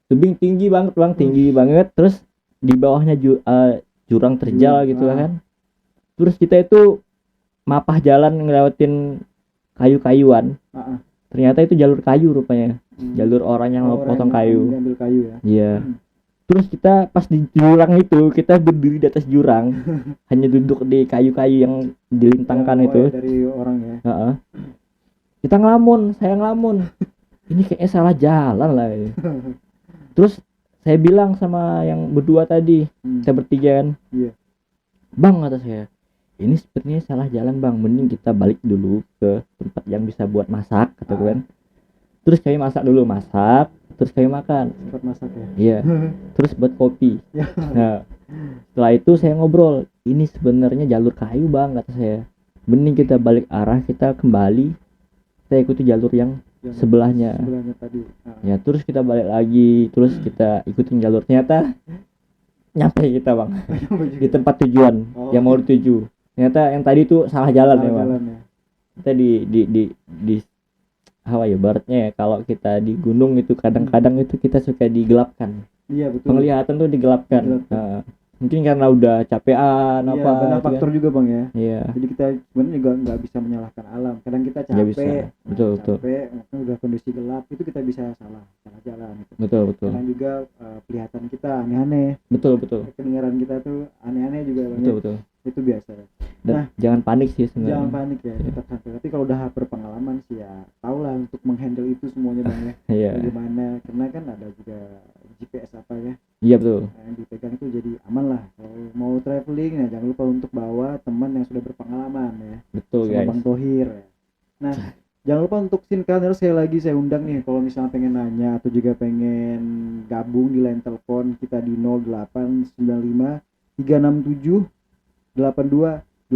Tebing tinggi banget bang, tinggi banget. Terus di bawahnya jurang terjal gitu kan. Terus kita itu mapah jalan ngelewatin kayu-kayuan. Ternyata itu jalur kayu rupanya. Jalur orang yang mau potong kayu. Ambil kayu ya. Iya. Terus kita pas di jurang itu, kita berdiri di atas jurang. Hanya duduk di kayu-kayu yang dilintangkan itu. Dari orang ya. Kita ngelamun, saya ngelamun. Ini kayaknya salah jalan lah. Terus saya bilang sama yang berdua tadi, kita bertiga kan. Iya. Bang, kata saya, ini sepertinya salah jalan bang, mending kita balik dulu ke tempat yang bisa buat masak, kata gue kan. Terus kami masak dulu, terus kami makan. Tempat masak ya. Iya. Terus buat kopi. Nah, setelah itu saya ngobrol, ini sebenarnya jalur kayu bang, kata saya. Mending kita balik arah, kita kembali, kita ikuti jalur yang sebelahnya tadi. Ya, terus kita balik lagi, terus kita ikutin jalur, ternyata nyampe kita bang di tempat tujuan yang mau dituju. Ternyata yang tadi tuh salah jalan ya bang. Kita di apa ya, baratnya ya, kalau kita di gunung itu kadang-kadang itu kita suka digelapkan. Iya betul. Penglihatan tuh digelapkan. Mungkin karena udah capean apa. Banyak faktor juga bang ya. Iya. Jadi kita sebenarnya juga nggak bisa menyalahkan alam. Kadang kita capek. Betul. Capek, udah kondisi gelap, itu kita bisa salah jalan. Gitu. Betul. Kadang juga penglihatan kita aneh-aneh. Betul. Kedengaran kita tuh aneh-aneh juga bang. Betul. Itu biasa. Dan jangan panik sih sebenarnya. Jangan panik ya, tetap santai. Tapi kalau udah berpengalaman sih ya, tahulah untuk menghandle itu semuanya bang ya. Iya. Bagaimana? Karena kan ada juga GPS apa ya. Iya betul. Yang dipegang itu jadi aman lah. Kalau mau traveling ya jangan lupa untuk bawa teman yang sudah berpengalaman ya. Betul sama guys. Bang Thohir ya. Nah, jangan lupa untuk Sinkaner sekali lagi saya undang nih kalau misalnya pengen nanya atau juga pengen gabung di line telepon kita di 0895 367 8882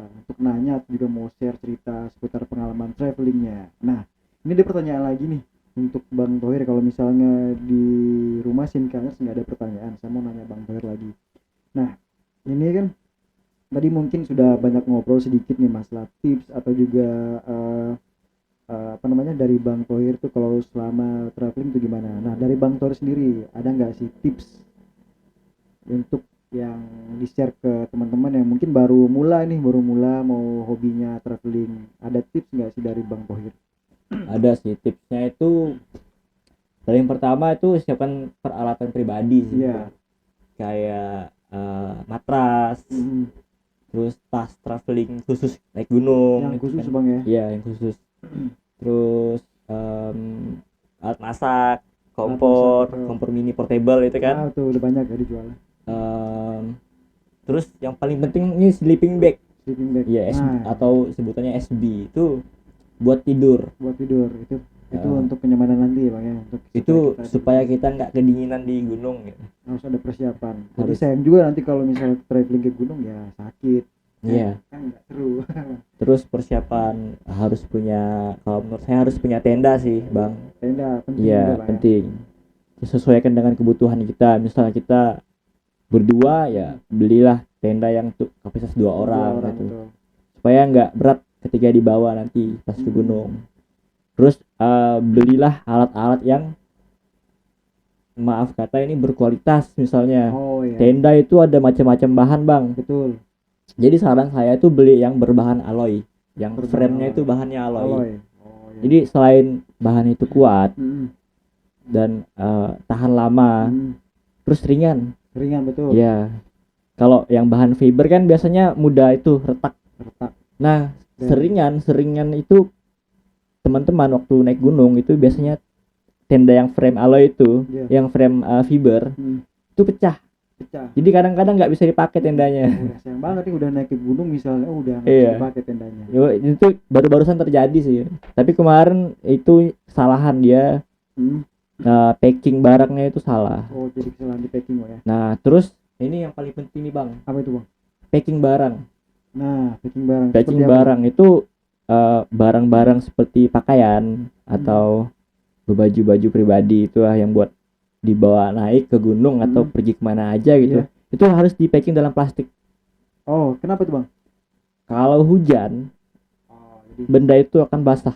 untuk nanya atau juga mau share cerita seputar pengalaman travelingnya. Nah, ini ada pertanyaan lagi nih untuk Bang Thohir. Kalau misalnya di rumah Sinkaners nggak ada pertanyaan, saya mau nanya Bang Thohir lagi. Nah, ini kan tadi mungkin sudah banyak ngobrol sedikit nih masalah tips atau juga dari Bang Thohir tuh kalau selama traveling itu gimana. Nah, dari Bang Thohir sendiri ada nggak sih tips untuk yang di-share ke teman-teman yang mungkin baru mula mau hobinya traveling? Ada tips nggak sih dari Bang Thohir? Ada sih, tipsnya itu paling pertama itu siapkan peralatan pribadi sih. Iya. Kayak matras, terus tas traveling khusus naik gunung. Yang khusus kan. Bang ya? Iya, yang khusus. Terus alat masak, kompor mini portable itu kan. Tuh udah banyak ya dijual. Terus yang paling penting ini sleeping bag. Iya, atau sebutannya SB itu buat tidur itu untuk kenyamanan nanti ya Bang ya, supaya kita nggak kedinginan di gunung gitu. Harus ada persiapan. Jadi sayang juga nanti kalau misalnya traveling ke gunung ya sakit. Iya. Kan nggak seru. Terus persiapan harus punya, kalau menurut saya harus punya tenda sih Bang. Tenda penting. Iya penting. Terus sesuaikan dengan kebutuhan kita. Misalnya kita berdua ya belilah tenda yang untuk kapasitas 2 orang gitu. Betul. Supaya nggak berat ketika dibawa nanti pas ke gunung. Terus belilah alat-alat yang maaf kata ini berkualitas. Misalnya tenda itu ada macam-macam bahan Bang. Betul. Jadi saran saya itu beli yang berbahan alloy, yang frame-nya itu bahannya alloy. Jadi selain bahan itu kuat dan tahan lama, terus ringan betul. Iya. Kalau yang bahan fiber kan biasanya mudah itu retak. Nah, seringan itu teman-teman waktu naik gunung itu biasanya tenda yang frame alloy itu, yang frame fiber itu pecah. Jadi kadang-kadang nggak bisa dipakai tendanya. Sayang banget nih udah naik ke gunung misalnya udah nggak bisa dipakai tendanya. Itu baru-barusan terjadi sih. Tapi kemarin itu kesalahan dia. Nah, packing barangnya itu salah. Oh, jadi kesalahan di packing ya. Nah, terus ini yang paling penting nih Bang, Apa itu, Bang? packing barang. Nah, packing barang seperti Packing apa, Bang? barang itu barang-barang seperti pakaian atau baju-baju pribadi itu lah yang buat dibawa naik ke gunung atau pergi kemana aja gitu. Iya. Itu harus di packing dalam plastik. Oh, kenapa tuh, Bang? Kalau hujan, Oh, jadi benda itu akan basah.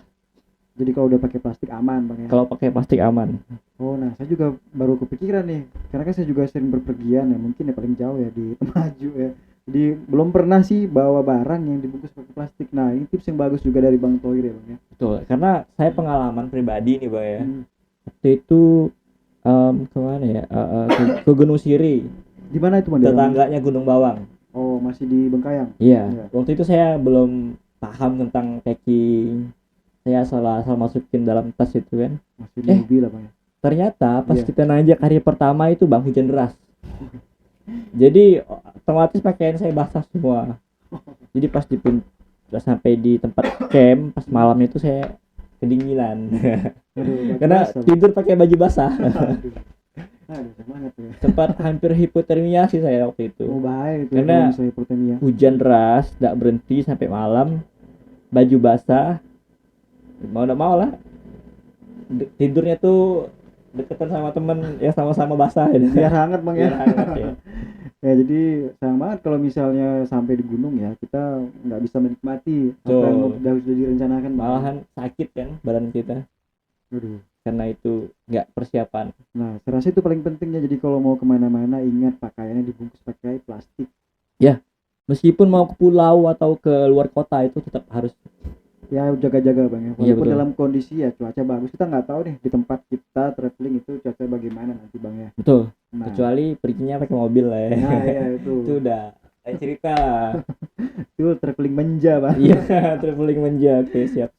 kalau udah pakai plastik aman, Bang ya. Kalau pakai plastik aman. Oh, nah saya juga baru kepikiran nih, karena kan saya juga sering berpergian ya, mungkin ya paling jauh ya di Temaju ya. Jadi belum pernah sih bawa barang yang dibungkus pakai plastik. Nah, ini tips yang bagus juga dari Bang Tohir ya, Bang ya. Betul, karena saya pengalaman pribadi nih Bang ya. Hmm. Waktu itu kemana ya? Ke Gunung Siri, Di mana itu, Bang? Di dalam- tetangganya Gunung Bawang. Oh, masih di Bengkayang. Iya, Iya. waktu itu saya belum paham tentang packing. Saya asal masukin dalam tas itu kan. Masih di mobil lah, Bang ya. Ternyata pas Iya. kita nanjak hari pertama itu Bang, hujan deras. Jadi otomatis pakaian saya basah semua. Jadi pas udah sampai di tempat camp pas malam itu saya kedinginan. Aduh, Karena basah, Bang. tidur pakai baju basah. Aduh, semangat ya. Sempat hampir hipotermia sih saya waktu itu. Oh, bahaya itu ya Karena kalau misalnya hipotermia. Hujan deras, tidak berhenti sampai malam, baju basah, mau nggak mau lah. Tidurnya tuh deketan sama temen yang sama-sama basah ya. Biar hangat, Bang ya. Biar hangat, ya. Ya, jadi sayang banget kalau misalnya sampai di gunung ya, kita nggak bisa menikmati apa Betul. yang sudah direncanakan, Bang. Malahan sakit kan badan kita Aduh. karena itu nggak persiapan. Nah, saya rasa itu paling pentingnya. Jadi kalau mau kemana-mana, ingat pakaiannya dibungkus pakai plastik. Meskipun mau ke pulau atau ke luar kota itu tetap harus. Ya, jaga-jaga, Bang ya. Iya, Walaupun betul. dalam kondisi ya cuaca bagus, kita nggak tahu nih di tempat kita traveling itu cuaca bagaimana nanti, Bang ya. Betul. Nah, Kecuali perginya pakai mobil lah ya. nah ya itu. Itu udah lain cerita. Itu traveling manja, Bang. Iya, traveling manja. Oke, siap.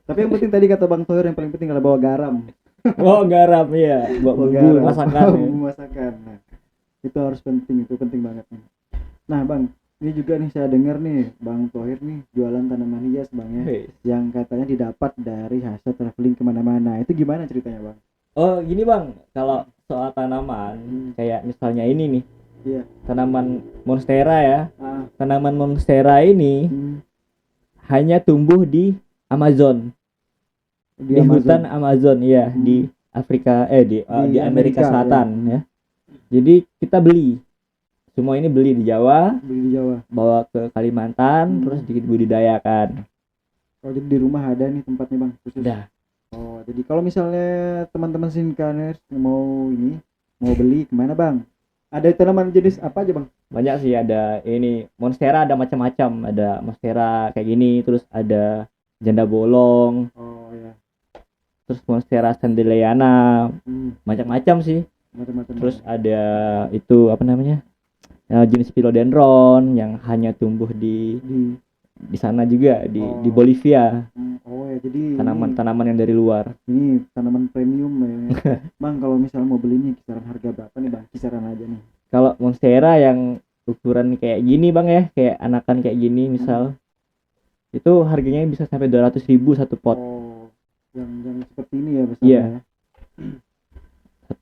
Tapi yang penting tadi kata Bang Toher, yang paling penting adalah bawa garam. Oh, garam ya, buat Bawa bumbu garam. masakan. Ya. Bumbu masakan. Nah, itu harus penting, itu penting banget nih. Nah, Bang, ini juga nih saya dengar nih Bang Tohir nih jualan tanaman hias, Bang ya, Hei. yang katanya didapat dari hasil traveling kemana-mana. Itu gimana ceritanya, Bang? Oh, gini Bang, kalau soal tanaman kayak misalnya ini nih, Iya. tanaman monstera ya. Ah, Tanaman monstera ini hanya tumbuh di Amazon, di Amazon. hutan Amazon ya, Hmm. di Afrika di Di Amerika Amerika, Selatan ya. Jadi kita beli. Semua ini beli di Jawa, Beli di Jawa. bawa ke Kalimantan, terus dibudidayakan. Oh, jadi di rumah ada nih tempatnya, Bang, khusus. Udah. Oh, jadi kalau misalnya teman-teman Sinkaners mau beli kemana, Bang? Ada tanaman jenis apa aja, Bang? Banyak sih, ada ini monstera, ada macam-macam, ada monstera kayak gini, terus ada janda bolong, Oh ya, terus monstera sandeliana, macam-macam sih. macam-macam. Terus ada itu apa namanya, jenis philodendron yang hanya tumbuh di sana juga di Bolivia. Oh ya, jadi Tanaman-tanaman yang dari luar. ini tanaman premium ya. Bang, kalau misalnya mau beli nih kisaran harga berapa nih, Bang? Kisaran aja nih. Kalau monstera yang ukuran kayak gini Bang ya, kayak anakan kayak gini misal, itu harganya bisa sampai 200.000 satu pot. Oh, yang seperti ini ya besarnya. Iya. Ya.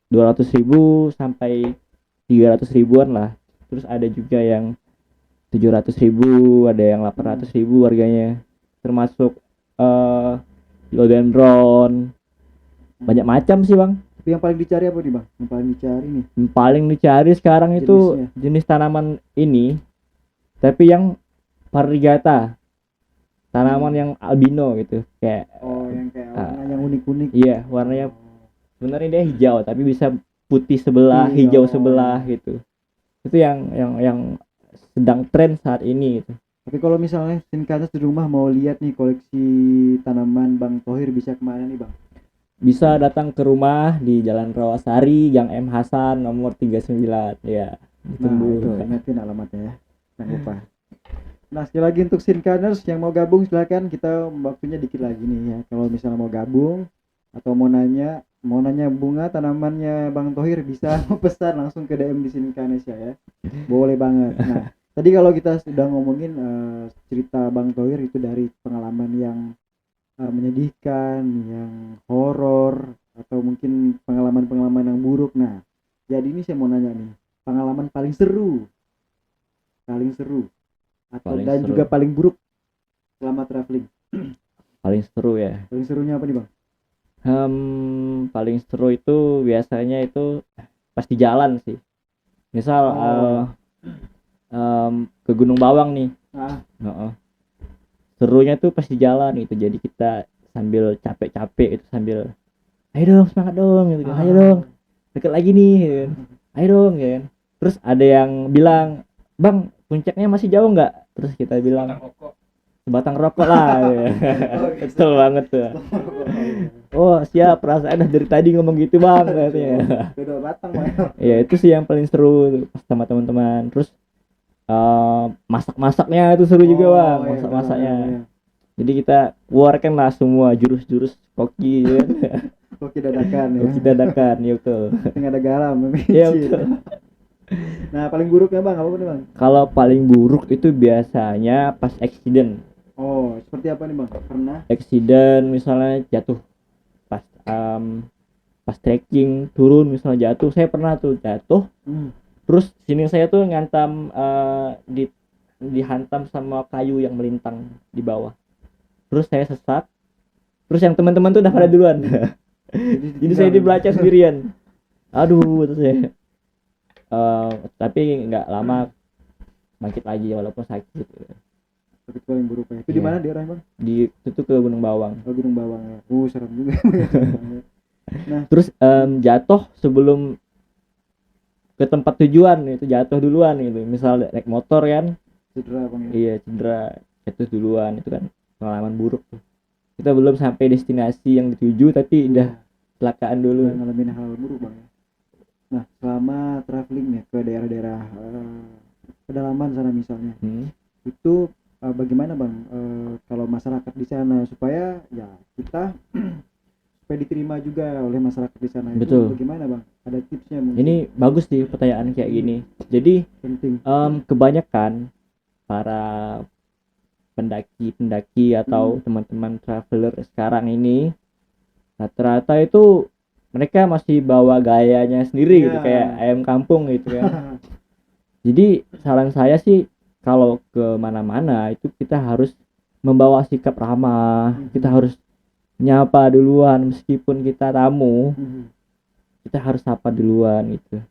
200.000 sampai 300.000-an lah. Terus ada juga yang 700.000, ada yang 800.000 harganya. Termasuk philodendron. Banyak macam sih, Bang. Tapi yang paling dicari apa nih, Bang? Yang paling dicari nih. Yang paling dicari sekarang itu jenis tanaman ini, tapi yang variegata. Tanaman yang albino gitu, kayak yang kayak warna yang unik-unik. iya, warnanya sebenarnya dia hijau tapi bisa putih sebelah, hijau sebelah gitu. Itu yang sedang tren saat ini gitu. Tapi kalau misalnya Sinkaners di rumah mau lihat nih koleksi tanaman Bang Tohir, bisa kemana nih, Bang? Bisa datang ke rumah di Jalan Rawasari, Gang M Hasan nomor 39 ya. Ditunggu. Nah, itu ingatin alamatnya ya. Jangan lupa. Nah, sekali lagi untuk Sinkaners yang mau gabung silakan, kita waktunya dikit lagi nih ya. Kalau misalnya mau gabung atau mau nanya bunga tanamannya Bang Tohir, bisa pesan langsung ke DM di Sinkaners ya. Boleh banget. Nah, tadi kalau kita sudah ngomongin cerita Bang Tohir itu dari pengalaman yang menyedihkan, yang horor, atau mungkin pengalaman-pengalaman yang buruk. Nah, jadi ini saya mau nanya nih, pengalaman paling seru atau Paling dan seru. juga paling buruk selama traveling. Paling seru ya. Paling serunya apa nih bang? Paling seru itu biasanya itu pas di jalan sih. Misal Oh. ke Gunung Bawang nih. Ah, Heeh. Serunya tuh pas di jalan gitu. Jadi kita sambil capek-capek itu sambil ayo dong semangat dong gitu kan. Ayo dong. Deket lagi nih gitu kan. Ayo dong gitu kan. Terus ada yang bilang, "Bang, puncaknya masih jauh nggak?" Terus kita bilang, "Sebatang rokok lah." Oh, gitu. Kesel banget tuh. Oh siap, perasaan dari tadi ngomong gitu bang katanya. Beda batang bang. Ya itu sih yang paling seru tuh, pas sama teman-teman. Terus masak-masaknya itu seru juga bang, Oh, iya, masak-masaknya. iya. Jadi kita keluarkan lah semua jurus-jurus koki ya kan. Koki dadakan ya. Koki dadakan, ya betul. Penting ada garam, Ya micin. betul. Nah, paling buruknya bang, apa nih bang? Kalau paling buruk itu biasanya pas accident. Oh, seperti apa nih bang? Pernah? Accident misalnya jatuh pas pas trekking turun misalnya jatuh. Saya pernah tuh jatuh. Terus sini saya tuh ngantam dihantam sama kayu yang melintang di bawah. Terus saya sesat. Terus yang teman-teman tuh udah pada duluan. Jadi saya di belakang sendirian. Aduh, terus saya. Tapi nggak lama bangkit lagi walaupun sakit. Tapi itu paling buruknya. Itu Iya. di mana daerahnya bang? Di itu ke Gunung Bawang. Oh, Gunung Bawang ya. Serem juga. Terus jatuh sebelum ke tempat tujuan itu jatuh duluan gitu. Misal naik motor kan. Cedera bang ya. Iya, cedera, jatuh duluan itu kan pengalaman buruk tuh. Kita belum sampai destinasi yang dituju tapi udah kecelakaan dulu. Udah ngalamin hal buruk bang ya. Nah, selama traveling nih ke daerah-daerah pedalaman sana misalnya, itu bagaimana bang kalau masyarakat di sana supaya ya kita supaya diterima juga oleh masyarakat di sana. Betul. Itu bagaimana bang? Ada tipsnya mungkin? Ini bagus sih pertanyaan kayak gini. Jadi Penting. kebanyakan para pendaki atau teman-teman traveler sekarang ini rata-rata itu mereka masih bawa gayanya sendiri gitu, kayak ayam kampung gitu kan. Jadi saran saya sih kalau ke mana-mana itu kita harus membawa sikap ramah, kita harus nyapa duluan meskipun kita tamu, kita harus sapa duluan gitu.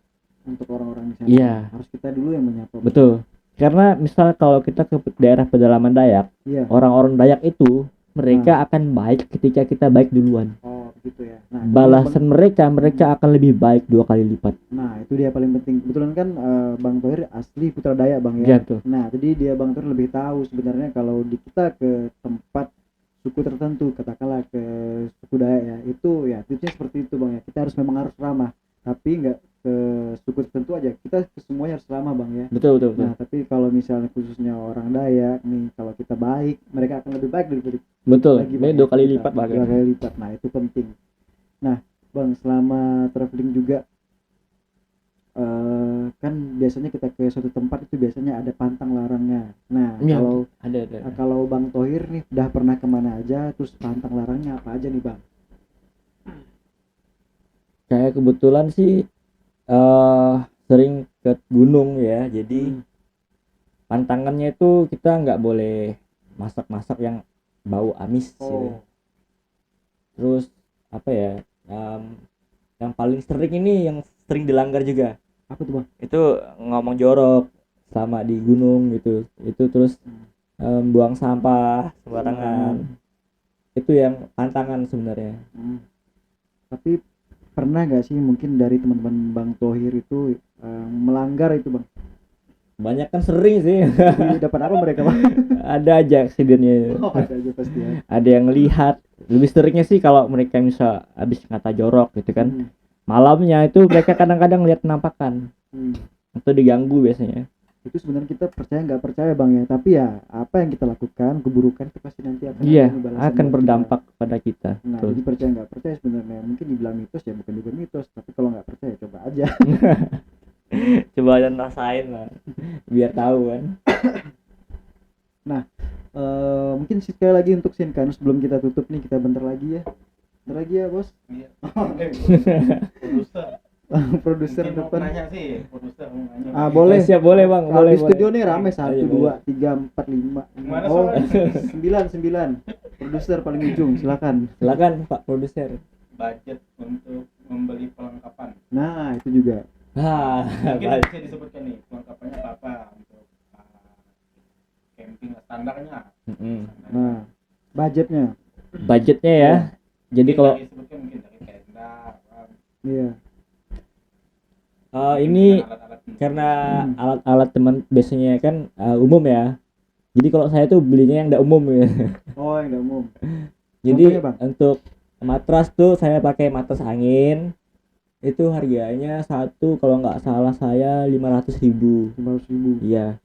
Untuk orang-orang di sana. Iya. Harus kita dulu yang menyapa. Betul. Karena misal kalau kita ke daerah pedalaman Dayak, orang-orang Dayak itu mereka akan baik ketika kita baik duluan. Oh, gitu ya. Nah, balasan mereka akan lebih baik 2 kali lipat. Nah, itu dia paling penting. Kebetulan kan Bang Thohir asli Putra Dayak bang ya. Iya, betul. Nah, jadi dia Bang Thohir lebih tahu sebenarnya kalau di kita ke tempat suku tertentu, katakanlah ke suku Dayak ya, itu ya tipsnya seperti itu bang ya. Kita memang harus ramah, tapi nggak ke suku tertentu aja, kita ke semuanya harus ramah bang ya. Betul. Nah, tapi kalau misalnya khususnya orang Dayak nih, kalau kita baik, mereka akan lebih baik daripada betul. lagi, Ini 2 kali lipat bahkan. 2 kali lipat. Nah, itu penting. Nah, bang, selama traveling juga kan biasanya kita ke suatu tempat itu biasanya ada pantang larangnya. Nah, ya, kalau ada. Kalau Bang Thohir nih udah pernah kemana aja, terus pantang larangnya apa aja nih bang? Kayak kebetulan sih sering ke gunung ya, jadi pantangannya itu kita nggak boleh masak yang bau amis gitu. Terus apa ya, yang paling sering ini yang sering dilanggar juga. Apa tuh bang? Itu ngomong jorok sama di gunung gitu. Itu terus buang sampah sembarangan. Itu yang pantangan sebenarnya. Tapi pernah nggak sih mungkin dari teman-teman Bang Thohir itu melanggar itu bang? Banyak kan sering sih. Dapat apa mereka bang? Ada aja aksidennya. Ada aja pasti ya. Ada yang lihat. Lebih seringnya sih kalau mereka misal habis kata jorok gitu kan. Malamnya itu mereka kadang-kadang lihat penampakan atau diganggu biasanya. Itu sebenarnya kita percaya nggak percaya bang ya, tapi ya apa yang kita lakukan keburukan itu pasti nanti akan berdampak pada kita. Nah, jadi percaya nggak percaya sebenarnya mungkin dibilang mitos ya, bukan juga mitos, tapi kalau nggak percaya coba aja. Coba dan rasain lah biar tahu kan. Nah, mungkin sekali lagi untuk Sinkan sebelum kita tutup nih, kita bentar lagi ya. Ntar lagi ya bos. Iya. Produser. Produser Mungkin mau depan. nanya sih, produser mau nanya. Ah, boleh. Siap, boleh bang, boleh Di boleh. studio nih rame 1, Ayo, 2, boleh. 3, 4, 5. Gimana Oh, soalnya? 9. Produser paling ujung, silakan. Silakan Pak Produser. Budget untuk membeli perlengkapan. Nah, itu juga. Mungkin baik. bisa disebutkan nih perlengkapannya apa untuk camping standarnya. Mm-mm. Nah, budgetnya. Budgetnya ya. Jadi Mungkin kalau disebutkan mungkin dari tenda, Iya. ini alat-alat karena alat-alat teman biasanya kan umum ya. Jadi kalau saya tuh belinya yang enggak umum ya. Oh, yang udah umum. Jadi Contohnya, Bang? untuk matras tuh saya pakai matras angin. Itu harganya satu kalau nggak salah saya 500.000. 500.000. Iya.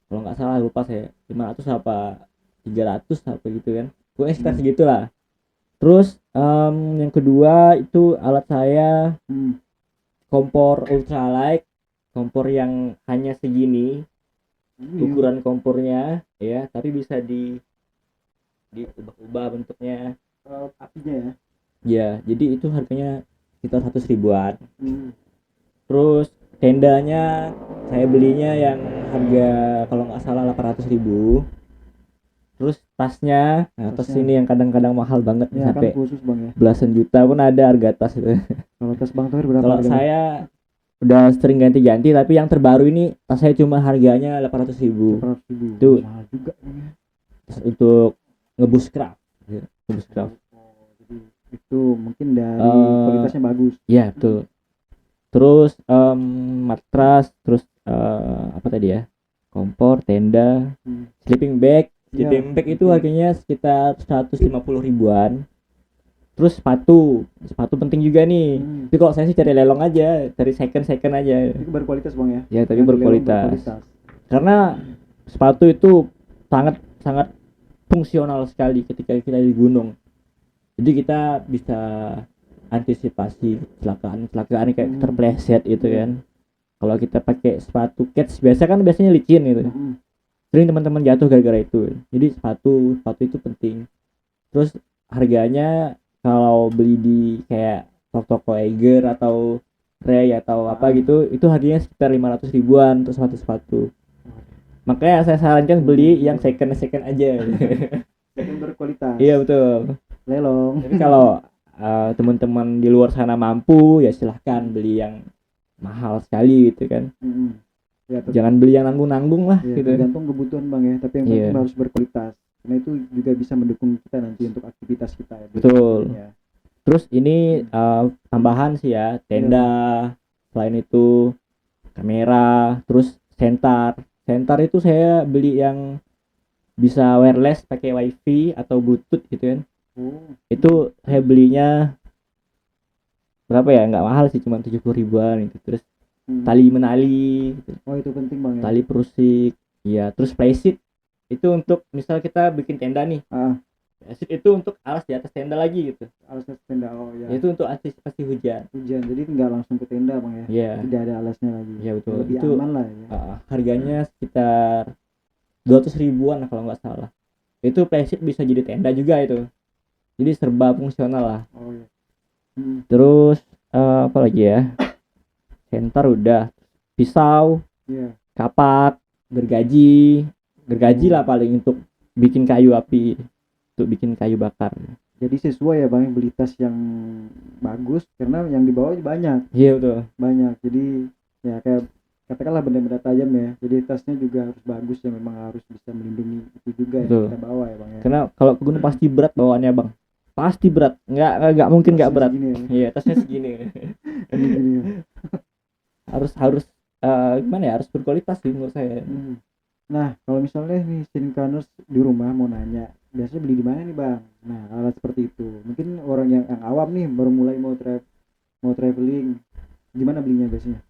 Kalau nggak salah lupa saya 500 apa 300 apa gitu kan. Pokoknya sekitar segitulah. Terus yang kedua itu alat saya kompor ultralight, kompor yang hanya segini ukuran kompornya ya, tapi bisa diubah-ubah bentuknya. Apinya ya. Ya, jadi itu harganya sekitar 100 ribuan. Terus Tendanya saya belinya yang harga kalau nggak salah 800.000. Terus tasnya, nah tas Tasnya. ini yang kadang-kadang mahal banget ya sampai kan khusus Bang ya. belasan juta pun ada harga tas itu. Kalau tas Bang Tohir berapa Kalau harganya? saya udah sering ganti-ganti, tapi yang terbaru ini tas saya cuma harganya 800.000. 400.000. Tuh. Mahal juga Bang ya. Tas untuk ngebus craft. Ya, ngebus craft. Oh, jadi itu mungkin dari Eh, kualitasnya bagus. Iya, betul. Terus matras, terus apa tadi ya? Kompor, tenda, sleeping bag. Iya, Sleeping bag itu harganya sekitar 150 ribuan. Terus sepatu penting juga nih. Tapi kalau saya sih cari lelong aja, cari second aja. Itu berkualitas Bang ya. Ya, tapi Yang berkualitas. Karena sepatu itu sangat sangat fungsional sekali ketika kita di gunung. Jadi kita bisa antisipasi kecelakaan kayak terpleset itu kan. Kalau kita pakai sepatu kets biasanya licin gitu. Sering teman-teman jatuh gara-gara itu. Jadi sepatu itu penting. Terus harganya kalau beli di kayak toko Eiger atau Ray atau apa gitu, itu harganya sekitar 500 ribuan untuk sepatu. Makanya saya sarankan beli yang second aja. Second berkualitas. Iya betul. Lelong. Tapi kalau teman-teman di luar sana mampu ya silahkan beli yang mahal sekali gitu kan. Ya, Jangan beli yang nanggung-nanggung lah ya, gitu. tergantung kebutuhan Bang ya, tapi yang penting Iya. harus berkualitas. Karena itu juga bisa mendukung kita nanti untuk aktivitas kita ya. Betul. Ya. Terus ini tambahan sih ya, tenda, selain itu kamera, terus sentar itu saya beli yang bisa wireless pakai wifi atau bluetooth gitu kan. Itu saya belinya berapa ya, nggak mahal sih, cuma 70 ribuan gitu. Terus tali menali gitu. Oh, itu penting Bang ya. Tali perusik ya. Terus playseat itu untuk misal kita bikin tenda nih, playseat itu untuk alas di atas tenda lagi gitu. Alas tenda. Oh ya. Itu untuk antisipasi hujan, Jadi nggak langsung ke tenda Bang ya. Iya. Tidak ada alasnya lagi. Iya betul. Lebih Itu aman lah ya. harganya sekitar 200 ribuan lah kalau nggak salah. Itu playseat bisa jadi tenda juga itu. Jadi serba fungsional lah. Oh ya. Terus apa lagi ya? Sentar udah, pisau, kapak, gergaji lah paling untuk bikin kayu api, untuk bikin kayu bakar. Jadi sesuai ya Bang, beli tas yang bagus karena yang dibawa banyak. Iya betul. Banyak. Jadi ya kayak katakanlah benda-benda tajam ya. Jadi tasnya juga harus bagus ya, memang harus bisa melindungi itu juga Betul. yang kita bawa ya Bang ya. Karena kalau ke gunung pasti berat bawaannya Bang. Pasti berat. Nggak mungkin nggak berat. Segini ya. Iya, tasnya segini. Segini ya. harus gimana ya, harus berkualitas sih menurut saya. Nah, kalau misalnya nih Sinkaners di rumah mau nanya, biasanya beli di mana nih Bang? Nah, alat seperti itu. Mungkin orang yang awam nih baru mulai mau traveling, gimana belinya biasanya?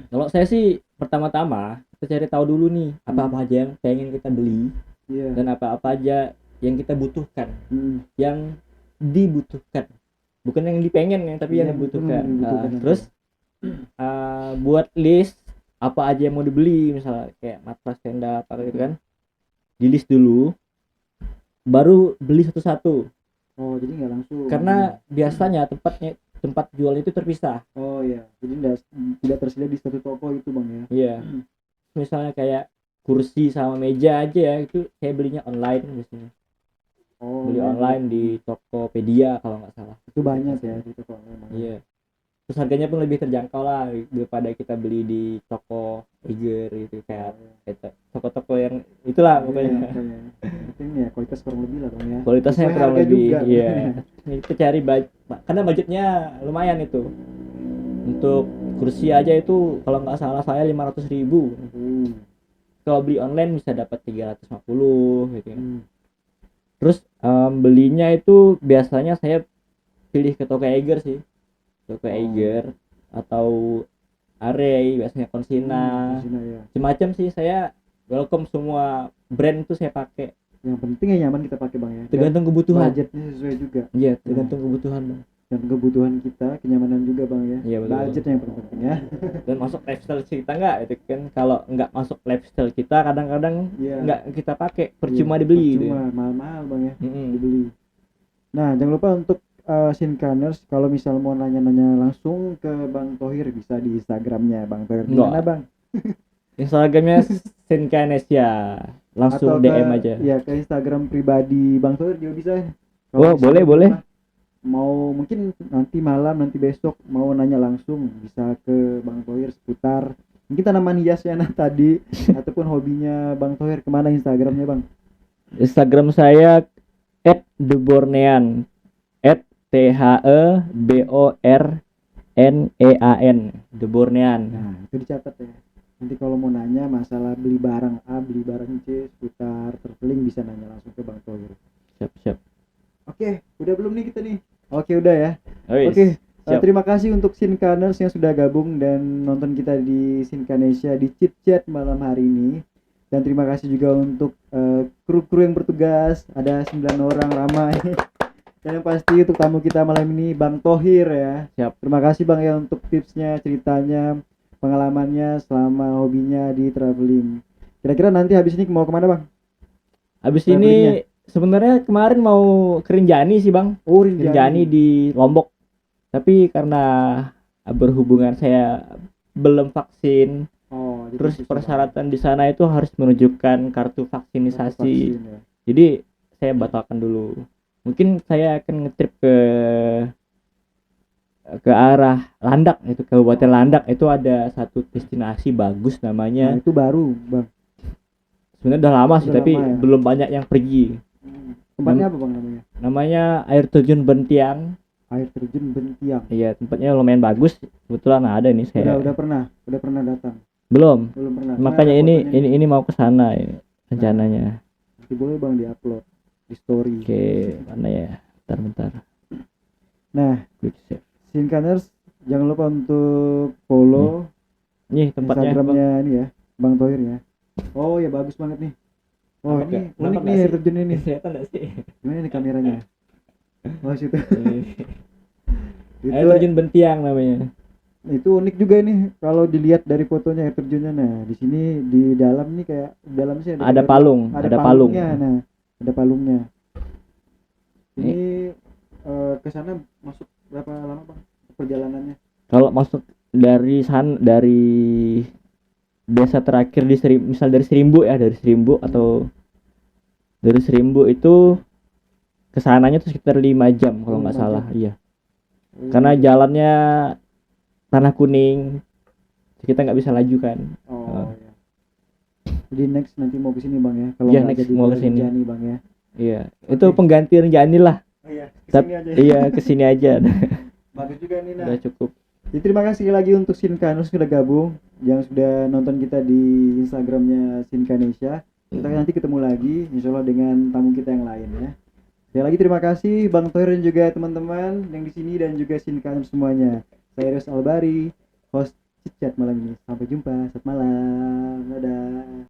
Kalau saya sih pertama-tama kita cari tahu dulu nih apa-apa aja yang pengen kita beli dan apa-apa aja yang kita butuhkan, yang dibutuhkan, bukan yang dipengen ya, tapi yang dibutuhkan. Terus buat list apa aja yang mau dibeli, misalnya kayak matras, tenda, apa gitu kan, di list dulu, baru beli satu-satu. Oh, jadi nggak langsung. Karena biasanya tempat jual itu terpisah. Oh ya, jadi tidak tersedia di satu toko itu bang ya. Iya. Misalnya kayak kursi sama meja aja ya, itu saya belinya online biasanya. Oh, Beli iya, online iya. di Tokopedia kalau nggak salah. Itu banyak ya di toko online. Iya. Terus harganya pun lebih terjangkau lah daripada kita beli di toko Tiger gitu, kayak toko-toko yang itulah pokoknya. Penting ya kualitas kurang lebih lah bang ya. Kualitasnya Sesuai kurang harga lebih. juga. Iya. Kita cari karena budgetnya lumayan itu. Untuk kursi aja itu kalau nggak salah saya 500.000. Kalau beli online bisa dapat 350 gitu ya. Terus belinya itu biasanya saya pilih ke toko Eiger sih, toko Eiger atau Array, biasanya Konsina, Ya. macam sih. Saya welcome semua brand itu saya pakai, Yang penting ya nyaman kita pakai bang ya. tergantung Dan kebutuhan. budgetnya sesuai juga. Iya, tergantung kebutuhan bang. Dan kebutuhan kita, kenyamanan juga bang ya. Iya, betul. Budget yang paling penting ya. Dan masuk lifestyle kita nggak, itu kan kalau nggak masuk lifestyle kita kadang-kadang Iya. nggak kita pakai, percuma Iya, dibeli gitu. percuma, mahal-mahal bang ya. Mm-mm. Dibeli. Nah, jangan lupa untuk Shinkaners, kalau misal mau nanya-nanya langsung ke Bang Thohir bisa di Instagramnya Bang Thohir. Di Nggak. mana bang? Instagramnya Sinkanesia, langsung Atau ke, DM aja. Ya ke Instagram pribadi Bang Thohir juga bisa. Oh, misal boleh, di boleh. rumah, mau mungkin nanti malam, nanti besok mau nanya langsung bisa ke Bang Thohir seputar mungkin tanaman hiasnya tadi ataupun hobinya Bang Thohir. Kemana Instagramnya bang? Instagram saya @thebornean, THEBORNEAN, Thebornean. Nah, itu dicatat ya. Nanti kalau mau nanya masalah beli barang A, beli barang C, seputar traveling bisa nanya langsung ke Bang Thohir. Siap. Oke, udah belum nih kita nih? Oke, udah ya. Wis, Oke, siap. terima kasih untuk Shinkaners yang sudah gabung dan nonton kita di Shinkanesia di Chit Chat malam hari ini. Dan terima kasih juga untuk kru-kru yang bertugas, ada 9 orang ramai. Dan yang pasti untuk tamu kita malam ini Bang Thohir ya. Siap. Terima kasih Bang ya untuk tipsnya, ceritanya, pengalamannya selama hobinya di traveling. Kira-kira nanti habis ini mau kemana Bang? Habis Travelingnya? ini sebenarnya kemarin mau ke Rinjani sih bang. Oh, Rinjani di Lombok. Tapi karena berhubungan saya belum vaksin, Oh, jadi terus susah, persyaratan di sana itu harus menunjukkan kartu Bang. vaksinisasi. Vaksin, ya. Jadi saya batalkan dulu. Mungkin saya akan ngetrip ke arah Landak, itu Kabupaten Landak. Itu ada satu destinasi bagus Nah, namanya. itu baru Bang. Sebenarnya udah lama sih, Udah tapi lama ya? belum banyak yang pergi. Tempatnya apa Bang namanya? Namanya air terjun Bentiang. Air terjun Bentiang. Iya, tempatnya lumayan bagus. Kebetulan ada nih saya. Udah pernah datang. Belum. Belum pernah. Makanya Nah, ini fotonya ini mau ke sana ini rencananya. nanti boleh Bang diupload di story. Oke, mana ya? Bentar. Nah, Quick save. Shinkaners jangan lupa untuk follow Nih tempatnya. Instagramnya ini ya, Bang Thohir ya. Oh ya bagus banget nih. Oh Nampak ini nggak? unik Nampak nih nggak air sih? terjun ini. Kelihatan nggak sih? Gimana nih kameranya? Oh situ. Air terjun Bentiang namanya. Itu unik juga nih kalau dilihat dari fotonya air terjunnya. Nah di sini di dalam nih kayak di dalam sih Ada palung, ada palung. palungnya. Nah ada palungnya. Ini ke sana masuk berapa lama Bang perjalanannya? Kalau masuk dari desa terakhir misal dari Serimbu ya, atau dari Serimbu itu kesananya tuh sekitar 5 jam kalau nggak 5 salah. jam. Iya. Karena jalannya tanah kuning, kita nggak bisa laju kan. Oh ya. Jadi next nanti mau ke sini Bang ya. Kalau Iya, nggak next jadi mau ke kesini. Rinjani Bang ya. Iya, itu pengganti Rinjani lah. Oh iya, Tapi kesini aja. iya kesini aja. Bagus juga nih nah. Udah cukup. Jadi terima kasih lagi untuk Shinkaners sudah gabung, yang sudah nonton kita di Instagramnya Shinkanesia. Kita nanti ketemu lagi, insya Allah dengan tamu kita yang lain ya. Sekali lagi terima kasih Bang Thohir dan juga teman-teman yang di sini dan juga Shinkaners semuanya. Saya Res Albari, host Chit Chat malam ini. Sampai jumpa, selamat malam, dadah.